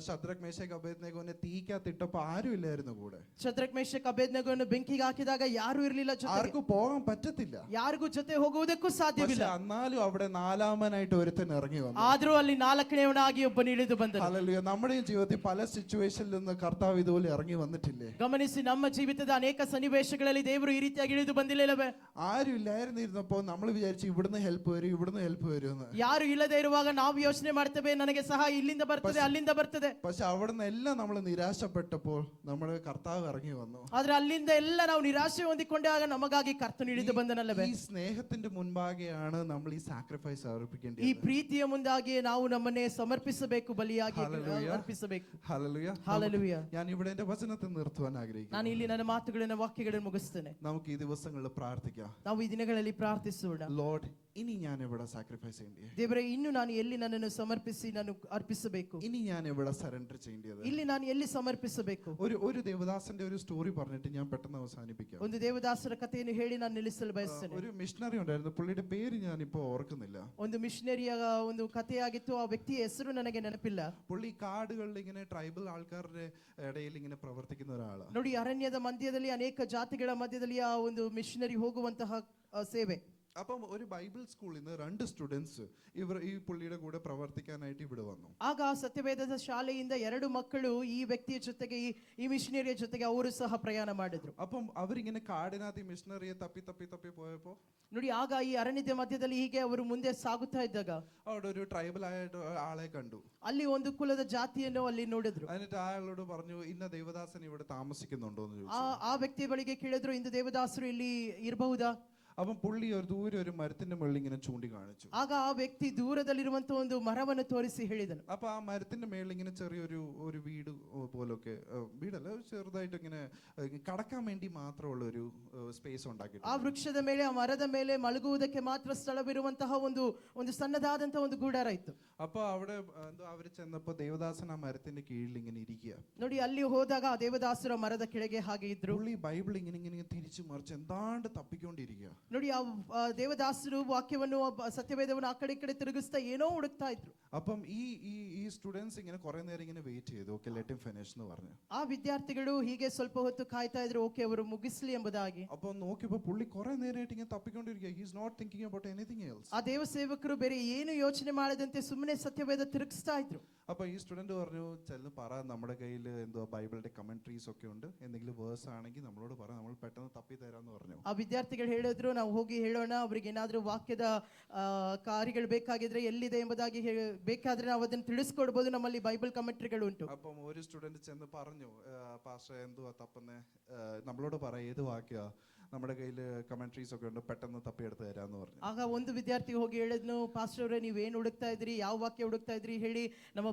ശദ്രക് മേശക് അബേദ്നെഗോനെ തീക്കകത്ത് ഇട്ടപ്പോൾ ആരും ഇല്ലായിരുന്നു കൂടെ. ಶದ್ರಕ್ ಮೇಷಕ್ ಅಬೇದ್ನೆಗೋವನ್ನು ಬೆಂಕಿಗೆ ಹಾಕಿದಾಗ ಯಾರೂ ಇರಲಿಲ್ಲ ಜೊತೆಗೆ. ആർക്കും പോകാൻ പറ്റത്തില്ല, ಯಾರಿಗೂ ಜೊತೆ ಹೋಗುವುದಕ್ಕೂ ಸಾಧ್ಯವಿಲ್ಲ. എന്നാലും അവിടെ നാലാമനായിട്ട് ഒരുത്തൻ ഇറങ്ങി വന്നു. ಆದ್ರೂ ಅಲ್ಲಿ ನಾಲ್ಕನೆಯವನಾಗಿ ಒಬ್ಬನು ಇಳಿದು ಬಂದನು. ഹല്ലേലൂയ. നമ്മുടെ ജീവിതത്തിൽ പല സിറ്റുവേഷനിൽ നിന്ന് കർത്താവ് ഇതുപോലെ ഇറങ്ങി വന്നിട്ടില്ലേ? ಗಮನಿಸಿ, ನಮ್ಮ ಜೀವಿತದ ಅನೇಕ ಸನ್ನಿವೇಶಗಳಲ್ಲಿ ದೇವರು ಈ ರೀತಿಯಾಗಿ ಇಳಿದು ಬಂದಿಲ್ಲವೇ? ആരും ഇല്ലായിരുന്നിരുന്നപ്പോ നമ്മൾ വിചാരിച്ചു ഇവിടുന്ന് ഹെൽപ്പ് വരും, ഇവിടുന്ന് ഹെൽപ്പ് വരും എന്ന്. ಯಾರು ಇಲ್ಲದೆ ಇರುವಾಗ ನಾವು ಯೋಚನೆ ಮಾಡ್ತೇವೆ, ನನಗೆ ಸಹಾಯ ಇಲ್ಲಿಂದ ಬರ್ತದೆ, ಅಲ್ಲಿಂದ ಬರ್ತದೆ. പക്ഷെ അവിടുന്ന് എല്ലാം നമ്മൾ നിരാശപ്പെട്ടപ്പോൾ നമ്മുടെ കർത്താവ് ഇറങ്ങി വന്നു. ಆದ್ರೆ ಅಲ್ಲಿಂದ ಎಲ್ಲ ನಾವು ನಿರಾಶೆ ಹೊಂದಿಕೊಂಡಾಗ ನಮಗಾಗಿ ಕರ್ತನು ಇಳಿದು ಬಂದನಲ್ಲವೇ? ഈ സ്നേഹത്തിന്റെ മുൻപാകെയാണ് നമ്മൾ ഈ സാക്രിഫൈസ് അർപ്പിക്കേണ്ടത്. ಈ ಪ್ರೀತಿಯ ಮುಂದಾಗಿ ನಾವು ನಮ್ಮನ್ನೇ ಸಮರ್ಪಿಸಬೇಕು, ಬಲಿಯಾಗಿ ಅರ್ಪಿಸಬೇಕು. ഹല്ലേലൂയ. ಹಾಲೆಲೂಯ. ഞാൻ ഇവിടെ എന്റെ വചനത്തെ നിർത്തുവാൻ ആഗ്രഹിക്കുന്നു. ನಾನು ಇಲ್ಲಿ ನನ್ನ ಮಾತುಗಳನ್ನು ವಾಕ್ಯಗಳನ್ನು ಮುಗಿಸ್ತೇನೆ. നമുക്ക് ഈ ദിവസങ്ങളിൽ പ്രാർത്ഥിക്കാം. ನಾವು ಈ ದಿನಗಳಲ್ಲಿ ಪ್ರಾರ್ಥಿಸೋಣ. ലോർഡ്, ഇനി ഞാൻ എവിടെ സാക്രിഫൈസ് ചെയ്യേണ്ടത്? ದೇವರೇ, ಇನ್ನು ನಾನು ಎಲ್ಲಿ ನನ್ನನ್ನು ಸಮರ್ಪಿಸಿ ನಾನು ಅರ್ಪಿಸಬೇಕು? ഇനി ഞാൻ എവിടെ സറണ്ടർ ചെയ്യേണ്ടത്? ಇಲ್ಲಿ ನಾನು ಎಲ್ಲಿ ಸಮರ್ಪಿಸಬೇಕು? ഒരു ദേവദാസന്റെ ഒരു സ്റ്റോറി പറഞ്ഞിട്ട് ഞാൻ പെട്ടെന്ന് അവസാനിപ്പിക്കാം. ಒಂದು ದೇವದಾಸರ ಕಥೆಯನ್ನು ಹೇಳಿ ನಾನು ನಿಲ್ಲಿಸಲು ಬಯಸ್ತೇನೆ. ഒരു മിഷണറി ഉണ്ടായിരുന്നു, പുള്ളിയുടെ പേര് ഞാൻ ഇപ്പോ ഓർക്കുന്നില്ല. ಒಂದು ಮಿಷನರಿಯ ಒಂದು ಕಥೆಯಾಗಿತ್ತು, ಆ ವ್ಯಕ್ತಿಯ ಹೆಸರು ನನಗೆ ನೆನಪಿಲ್ಲ. പുള്ളി കാടുകളിൽ ഇങ്ങനെ ട്രൈബൽ ആൾക്കാരുടെ ഇടയിൽ ഇങ്ങനെ പ്രവർത്തിക്കുന്ന ഒരാളാണ്. ನೋಡಿ, ಅರಣ್ಯದ ಮಧ್ಯದಲ್ಲಿ ಅನೇಕ ಜಾತಿಗಳ ಮಧ್ಯದಲ್ಲಿ ಆ ಒಂದು ಮಿಷನರಿ ಹೋಗುವಂತಹ ಸೇವೆ. അപ്പം ഒരു ബൈബിൾ സ്കൂളിൽ നിന്ന് 2 സ്റ്റുഡൻസ് ഈ പുള്ളിയുടെ കൂടെ പ്രവർത്തിക്കാനായിട്ട് ഇവിടെ വന്നു. ಆಗ ಸತ್ಯವೇದದ ಶಾಲೆಯಿಂದ 2 ಮಕ್ಕಳು ಈ ವ್ಯಕ್ತಿಯ ಜೊತೆಗೆ ಈ ಮಿಷನರಿಯ ಜೊತೆಗೆ ಅವರು ಸಹ ಪ್ರಯಾಣ ಮಾಡಿದ್ರು. അപ്പം അവരിങ്ങനെ കാടിനകത്ത് ഈ മിഷണറിയെ തപ്പി പോയപ്പോ, ನೋಡಿ, ಆಗ ಈ ಅರಣ್ಯದ ಮಧ್ಯದಲ್ಲಿ ಹೀಗೆ ಅವರು ಮುಂದೆ ಸಾಗುತ್ತಾ ಇದ್ದಾಗ അവിടെ ഒരു ട്രൈബൽ ആയിട്ട് ആളെ കണ്ടു. ಅಲ್ಲಿ ಒಂದು ಕುಲದ ಜಾತಿಯನ್ನು ಅಲ್ಲಿ ನೋಡಿದ್ರು. എന്നിട്ട് അയാളോട് പറഞ്ഞു, ഇന്ന ദേവദാസൻ ഇവിടെ താമസിക്കുന്നുണ്ടോ എന്ന് ചോദിച്ചു. ಆ ವ್ಯಕ್ತಿಯ ಬಳಿಗೆ ಕೇಳಿದ್ರು, ಇಂದು ದೇವದಾಸರು ಇಲ್ಲಿ ಇರಬಹುದಾ? അപ്പം പുള്ളി ഒരു ദൂരെ ഒരു മരത്തിന്റെ മുകളിൽ ഇങ്ങനെ ചൂണ്ടിക്കാണിച്ചു. ಆಗ ಆ ವ್ಯಕ್ತಿ ದೂರದಲ್ಲಿರುವಂತಹ ಒಂದು ಮರವನ್ನು ತೋರಿಸಿ ಹೇಳಿದನು. അപ്പൊ ആ മരത്തിന്റെ മേളിൽ ഇങ്ങനെ ചെറിയൊരു വീട് പോലൊക്കെ, വീടല്ല, ചെറുതായിട്ട് ഇങ്ങനെ കടക്കാൻ വേണ്ടി മാത്രമുള്ള ഒരു സ്പേസ് ഉണ്ടാക്കി. ಆ ವೃಕ್ಷದ ಮೇಲೆ, ಆ ಮರದ ಮೇಲೆ ಮಲಗುವುದಕ್ಕೆ ಮಾತ್ರ ಸ್ಥಳವಿರುವಂತಹ ಒಂದು ಸಣ್ಣದಾದಂತಹ ಒಂದು ಗೂಡಾರ ಇತ್ತು. അപ്പൊ അവിടെ എന്തോ അവര് ചെന്നപ്പോ ദേവദാസൻ ആ മരത്തിന്റെ കീഴിൽ ഇങ്ങനെ ഇരിക്കുക. ನೋಡಿ, ಅಲ್ಲಿ ಹೋದಾಗ ಆ ದೇವದಾಸರ ಮರದ ಕೆಳಗೆ ಹಾಗೆ ಇದ್ರು. പുള്ളി ബൈബിൾ ഇങ്ങനെ ഇങ്ങനെ തിരിച്ചു മറിച്ച് എന്താണ്ട് തപ്പിക്കൊണ്ടിരിക്കുക. ನೋಡಿ, ಆ ದೇವದಾಸರು ವಾಕ್ಯವನ್ನು, ಸತ್ಯವೇದವನ್ನು ಆ ಕಡೆ ಈ ಕಡೆ ತಿರುಗಿಸ್ತಾ ಏನೋ ಹುಡುಕ್ತಾ ಇದ್ರು. അപ്പം ഈ സ്റ്റുഡൻസ് ഇങ്ങനെ കുറെ നേരം ഇങ്ങനെ വെയിറ്റ് ചെയ്തു. ഓക്കെ, ലെറ്റ് ഹിം ഫിനിഷ് എന്ന് പറഞ്ഞു. ಆ ವಿದ್ಯಾರ್ಥಿಗಳು ಹೀಗೆ ಸ್ವಲ್ಪ ಹೊತ್ತು ಕಾಯ್ತಾ ಇದ್ರು, ಓಕೆ ಅವರು ಮುಗಿಸ್ಲಿ ಎಂಬುದಾಗಿ. അപ്പൊ നോക്കിയപ്പോ പുള്ളി കുറെ നേരമായിട്ട് ഇങ്ങനെ തപ്പിക്കൊണ്ടിരിക്കുക. He is not thinking about anything else. ಆ ದೇವ ಸೇವಕರು ಬೇರೆ ಏನು ಯೋಚನೆ ಮಾಡದಂತೆ ಸುಮ್ಮನೆ ಸತ್ಯವೇದ ತಿರುಗಿಸ್ತಾ ಇದ್ರು. അപ്പൊ ഈ സ്റ്റുഡന്റ് പറഞ്ഞു, ചെന്ന് പറ, നമ്മുടെ കയ്യിൽ എന്തോ ബൈബിളിന്റെ കമന്ററീസ് ഒക്കെ ഉണ്ട്, എന്തെങ്കിലും വേഴ്സ് ആണെങ്കിൽ നമ്മളോട് പറ, നമ്മൾ പെട്ടെന്ന് തപ്പി തരാന്ന് പറഞ്ഞു. ಆ ವಿದ್ಯಾರ್ಥಿಗಳು ಹೇಳಿದ್ರು, ನಾವು ಹೋಗಿ ಹೇಳೋಣ, ಅವರಿಗೆ ಏನಾದ್ರೂ ವಾಕ್ಯದ ಕಾರ್ಯಗಳು ಬೇಕಾಗಿದ್ರೆ ಎಲ್ಲಿದೆ ಎಂಬುದಾಗಿ ಬೇಕಾದ್ರೆ ನಾವು ಅದನ್ನು ತಿಳಿಸ್ಕೊಡ್ಬೋದು, ನಮ್ಮಲ್ಲಿ ಬೈಬಲ್ ಕಮೆಂಟ್ರಿಗಳು ಉಂಟು. അപ്പം ഒരു സ്റ്റുഡന്റ് ചെന്ന് പറഞ്ഞു, പാസ്റ്റർ എന്തുവാ തപ്പുന്നേ, നമ്മളോട് പറ ഏത് വാക്യ, നമ്മുടെ കയ്യിൽ കമന്ററീസ് ഒക്കെ ഉണ്ട്, പെട്ടെന്ന് തപ്പിയെടുത്ത് തരാന്ന് പറഞ്ഞു. ಆಗ ಒಂದು ವಿದ್ಯಾರ್ಥಿ ಹೋಗಿ ಹೇಳಿದ್ನು, ಪಾಸ್ಟರ್ ಅವರೇ ನೀವೇನು ಹುಡುಕ್ತಾ ಇದ್ರಿ, ಯಾವ ವಾಕ್ಯ ಹುಡುಕ್ತಾ ಇದ್ರಿ ಹೇಳಿ, ನಮ್ಮ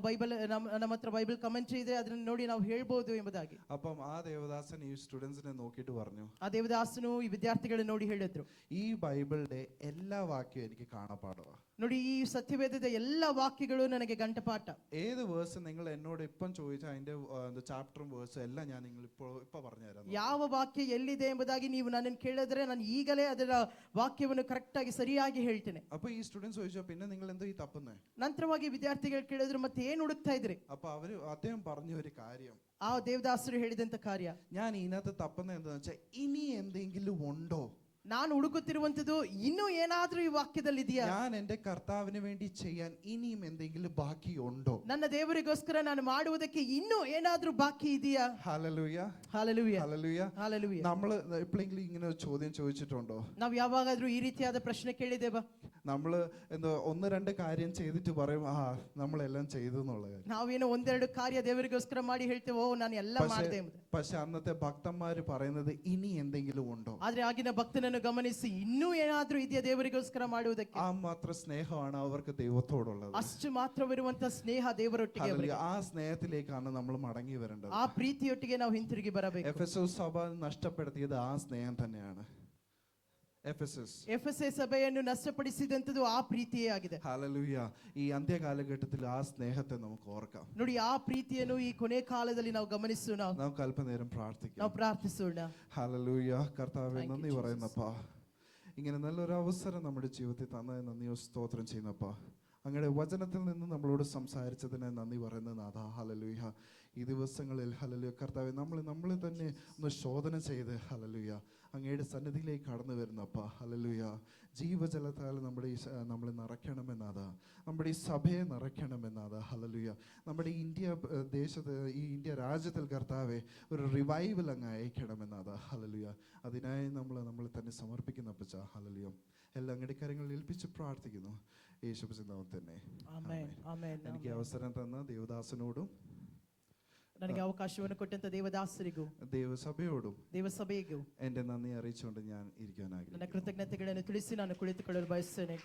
ಹತ್ರ ಬೈಬಲ್ ಕಮೆಂಟ್ರಿ ಇದೆ, ಅದನ್ನ ನೋಡಿ ನಾವು ಹೇಳ್ಬೋದು ಎಂಬುದಾಗಿ. അപ്പം ആ ദേവദാസൻ ഈ സ്റ്റുഡൻസിനെ നോക്കിയിട്ട് പറഞ്ഞു, ಆ ದೇವದಾಸನು ಈ ವಿದ್ಯಾರ್ಥಿಗಳನ್ನ ನೋಡಿ ಹೇಳಿದ್ರು, ഈ ബൈബിളിന്റെ എല്ലാ വാക്യവും എനിക്ക് കാണാപ്പാടവാ. ನೋಡಿ, ಈ ಸತ್ಯವೇದದ ಎಲ್ಲ ವಾಕ್ಯಗಳು ನನಗೆ ಗಂಟಪಾಠ. ഏത് വേഴ്സ് നിങ്ങൾ എന്നോട് ഇപ്പം ചോദിച്ചാൽ അതിന്റെ ചാപ്റ്ററും വേഴ്സും എല്ലാം ഞാൻ നിങ്ങൾ ഇപ്പൊ പറഞ്ഞുതരാം. ಯಾವ ವಾಕ್ಯ ಎಲ್ಲಿದೆ ಎಂಬುದಾಗಿ ನೀವು ನನ್ನನ್ನು ಕೇಳಿದ್ರೆ ನಾನು ಈಗಲೇ ಅದರ ವಾಕ್ಯವನ್ನು ಕರೆಕ್ಟ್ ಆಗಿ ಸರಿಯಾಗಿ ಹೇಳ್ತೇನೆ. അപ്പൊ ഈ സ്റ്റുഡൻസ് ചോദിച്ചു, പിന്നെ നിങ്ങൾ എന്തോ ഈ തപ്പുന്നേ? ನಂತರವಾಗಿ ವಿದ್ಯಾರ್ಥಿಗಳು ಕೇಳಿದ್ರು, ಮತ್ತೆ ಏನ್ ಹುಡುಕ್ತಾ ಇದ್ರಿ? അപ്പൊ അദ്ദേഹം പറഞ്ഞ ഒരു കാര്യം, ಆ ದೇವದಾಸರು ಹೇಳಿದಂತ ಕಾರ್ಯ, ഞാൻ ഇതിനകത്ത് തപ്പുന്ന എന്താന്ന് വെച്ചാൽ ഇനി എന്തെങ്കിലും ഉണ്ടോ, ನಾನು ಹುಡುಕುತ್ತಿರುವಂತದ್ದು ಇನ್ನೂ ಏನಾದ್ರೂ ಈ ವಾಕ್ಯದಲ್ಲಿ ಇದೆಯಾ, ഞാൻ എന്റെ കർത്താവിന് വേണ്ടി ചെയ്യാൻ ഇനിയും എന്തെങ്കിലും ബാക്കി ഉണ്ടോ, ನನ್ನ ದೇವರಿಗೋಸ್ಕರ ನಾನು ಮಾಡುವುದಕ್ಕೆ ಇನ್ನೂ ಏನಾದ್ರೂ ಬಾಕಿ ಇದೆಯಾ. Hallelujah, hallelujah, hallelujah. ಹಾಲೆಲೂಯ. നമ്മൾ എപ്പോഴെങ്കിലും ഇങ്ങനെ ഒരു ചോദ്യം ചോദിച്ചിട്ടുണ്ടോ? ನಾವು ಯಾವಾಗಾದ್ರೂ ಈ ರೀತಿಯಾದ ಪ್ರಶ್ನೆ ಕೇಳಿದ್ದೇವಾ? നമ്മൾ എന്തോ ഒന്ന് രണ്ട് കാര്യം ചെയ്തിട്ട് പറയും, ആ നമ്മളെല്ലാം ചെയ്തു എന്നുള്ള കാര്യം. ನಾವೇನೋ ಒಂದೆರಡು ಕಾರ್ಯ ದೇವರಿಗೋಸ್ಕರ ಮಾಡಿ ಹೇಳ್ತೇವೆ, ಓ ನಾನು ಎಲ್ಲ ಮಾಡಿದೆ ಎಂಬುದು. പക്ഷെ അന്നത്തെ ഭക്തന്മാര് പറയുന്നത് ഇനി എന്തെങ്കിലും ഉണ്ടോ. ಆದ್ರೆ ಆಗಿನ ಭಕ್ತನನ್ನು ಗಮನಿಸಿ, ಇನ್ನೂ ಏನಾದ್ರೂ ಇದೆಯಾ ದೇವರಿಗೋಸ್ಕರ ಮಾಡುವುದಕ್ಕೆ. ആ മാത്ര സ്നേഹമാണ് അവർക്ക് ദൈവത്തോടുള്ളത്. ಅಷ್ಟು ಮಾತ್ರವಿರುವಂತಹ ಸ್ನೇಹ ದೇವರೊಟ್ಟಿಗೆ ಅವರಿಗೆ. ആ സ്നേഹത്തിലേക്കാണ് നമ്മൾ മടങ്ങി വരേണ്ടത്. ಆ ಪ್ರೀತಿಯೊಟ್ಟಿಗೆ ನಾವು ಹಿಂತಿರುಗಿ ಬರಬೇಕು. എഫെസോസ് സഭ നഷ്ടപ്പെടുത്തിയത് ആ സ്നേഹം തന്നെയാണ്. ಎಫೆಸಸ್ ಸಭೆಯನ್ನು ನಷ್ಟಪಡಿಸಿದಂತದ್ದು ಆ ಪ್ರೀತಿಯೇ ಆಗಿದೆ. ഹല്ലേലൂയ. ഈ അന്ത്യകാലഘട്ടത്തിൽ ആ സ്നേഹത്തെ നമുക്ക് ഓർക്കാം. ನೋಡಿ, ಆ ಪ್ರೀತಿಯನ್ನು ಈ ಕೊನೆ ಕಾಲದಲ್ಲಿ ನಾವು ಗಮನಿಸೋಣ. നമുക്ക് അല്പനേരം പ്രാർത്ഥിക്കാം. ನಾವು ಪ್ರಾರ್ಥಿಸೋಣ. ഹല്ലേലൂയ. കർത്താവേ, നന്ദി പറയുന്നപ്പാ, ഇങ്ങനെ നല്ലൊരു അവസരം നമ്മുടെ ജീവിതത്തിൽ തന്നതിന് നന്ദിയോ സ്തോത്രം ചെയ്യുന്നപ്പാ. അങ്ങയുടെ വചനത്തിൽ നിന്ന് നമ്മളോട് സംസാരിച്ചതിന് നന്ദി പറയുന്ന നാഥ. ഹല്ലേലൂയ. ഈ ദിവസങ്ങളിൽ ഹല്ലേലൂയ കർത്താവേ, നമ്മളെ തന്നെ ഒന്ന് ശോധന ചെയ്ത് ഹല്ലേലൂയ അങ്ങയുടെ സന്നിധിയിലേക്ക് കടന്നു വരുന്നപ്പാ. ഹല്ലേലൂയ. ജീവജലത്താൽ നമ്മളെ നിറയ്ക്കണമെന്നാഥ, നമ്മുടെ ഈ സഭയെ നിറയ്ക്കണമെന്നാഥ. ഹല്ലേലൂയ. നമ്മുടെ ഇന്ത്യ ദേശത്ത്, ഈ ഇന്ത്യ രാജ്യത്തിൽ കർത്താവെ ഒരു റിവൈവൽ അങ്ങ് അയക്കണമെന്നാഥ. ഹല്ലേലൂയ. അതിനായി നമ്മളെ തന്നെ സമർപ്പിക്കുന്നപ്പച്ച. ഹല്ലേലൂയ. എല്ലാം അങ്ങയുടെ കാര്യങ്ങളിൽ ഏൽപ്പിച്ച് പ്രാർത്ഥിക്കുന്നു യേശുവിന്റെ നാമത്തിൽ തന്നെ. Amen, amen. എനിക്ക് അവസരം തന്ന ദേവദാസനോടും ನನಗೆ ಅವಕಾಶವನ್ನು ಕೊಟ್ಟಂತ ದೇವದಾಸರಿಗೂ ದೇವಸಭೆയോടും ದೇವಸಭೆಗೂ എന്റെ നന്ദി അറിയിച്ചുകൊണ്ട് ഞാൻ ഇരിക്കാൻ ನನ್ನ ആഗ്രഹിക്കുന്നു. ಕೃತಜ್ಞತೆಗಳನ್ನು ತಿಳಿಸಿ ನಾನು ಕುಳಿತುಕೊಳ್ಳಲು ಬಯಸುತ್ತೇನೆ.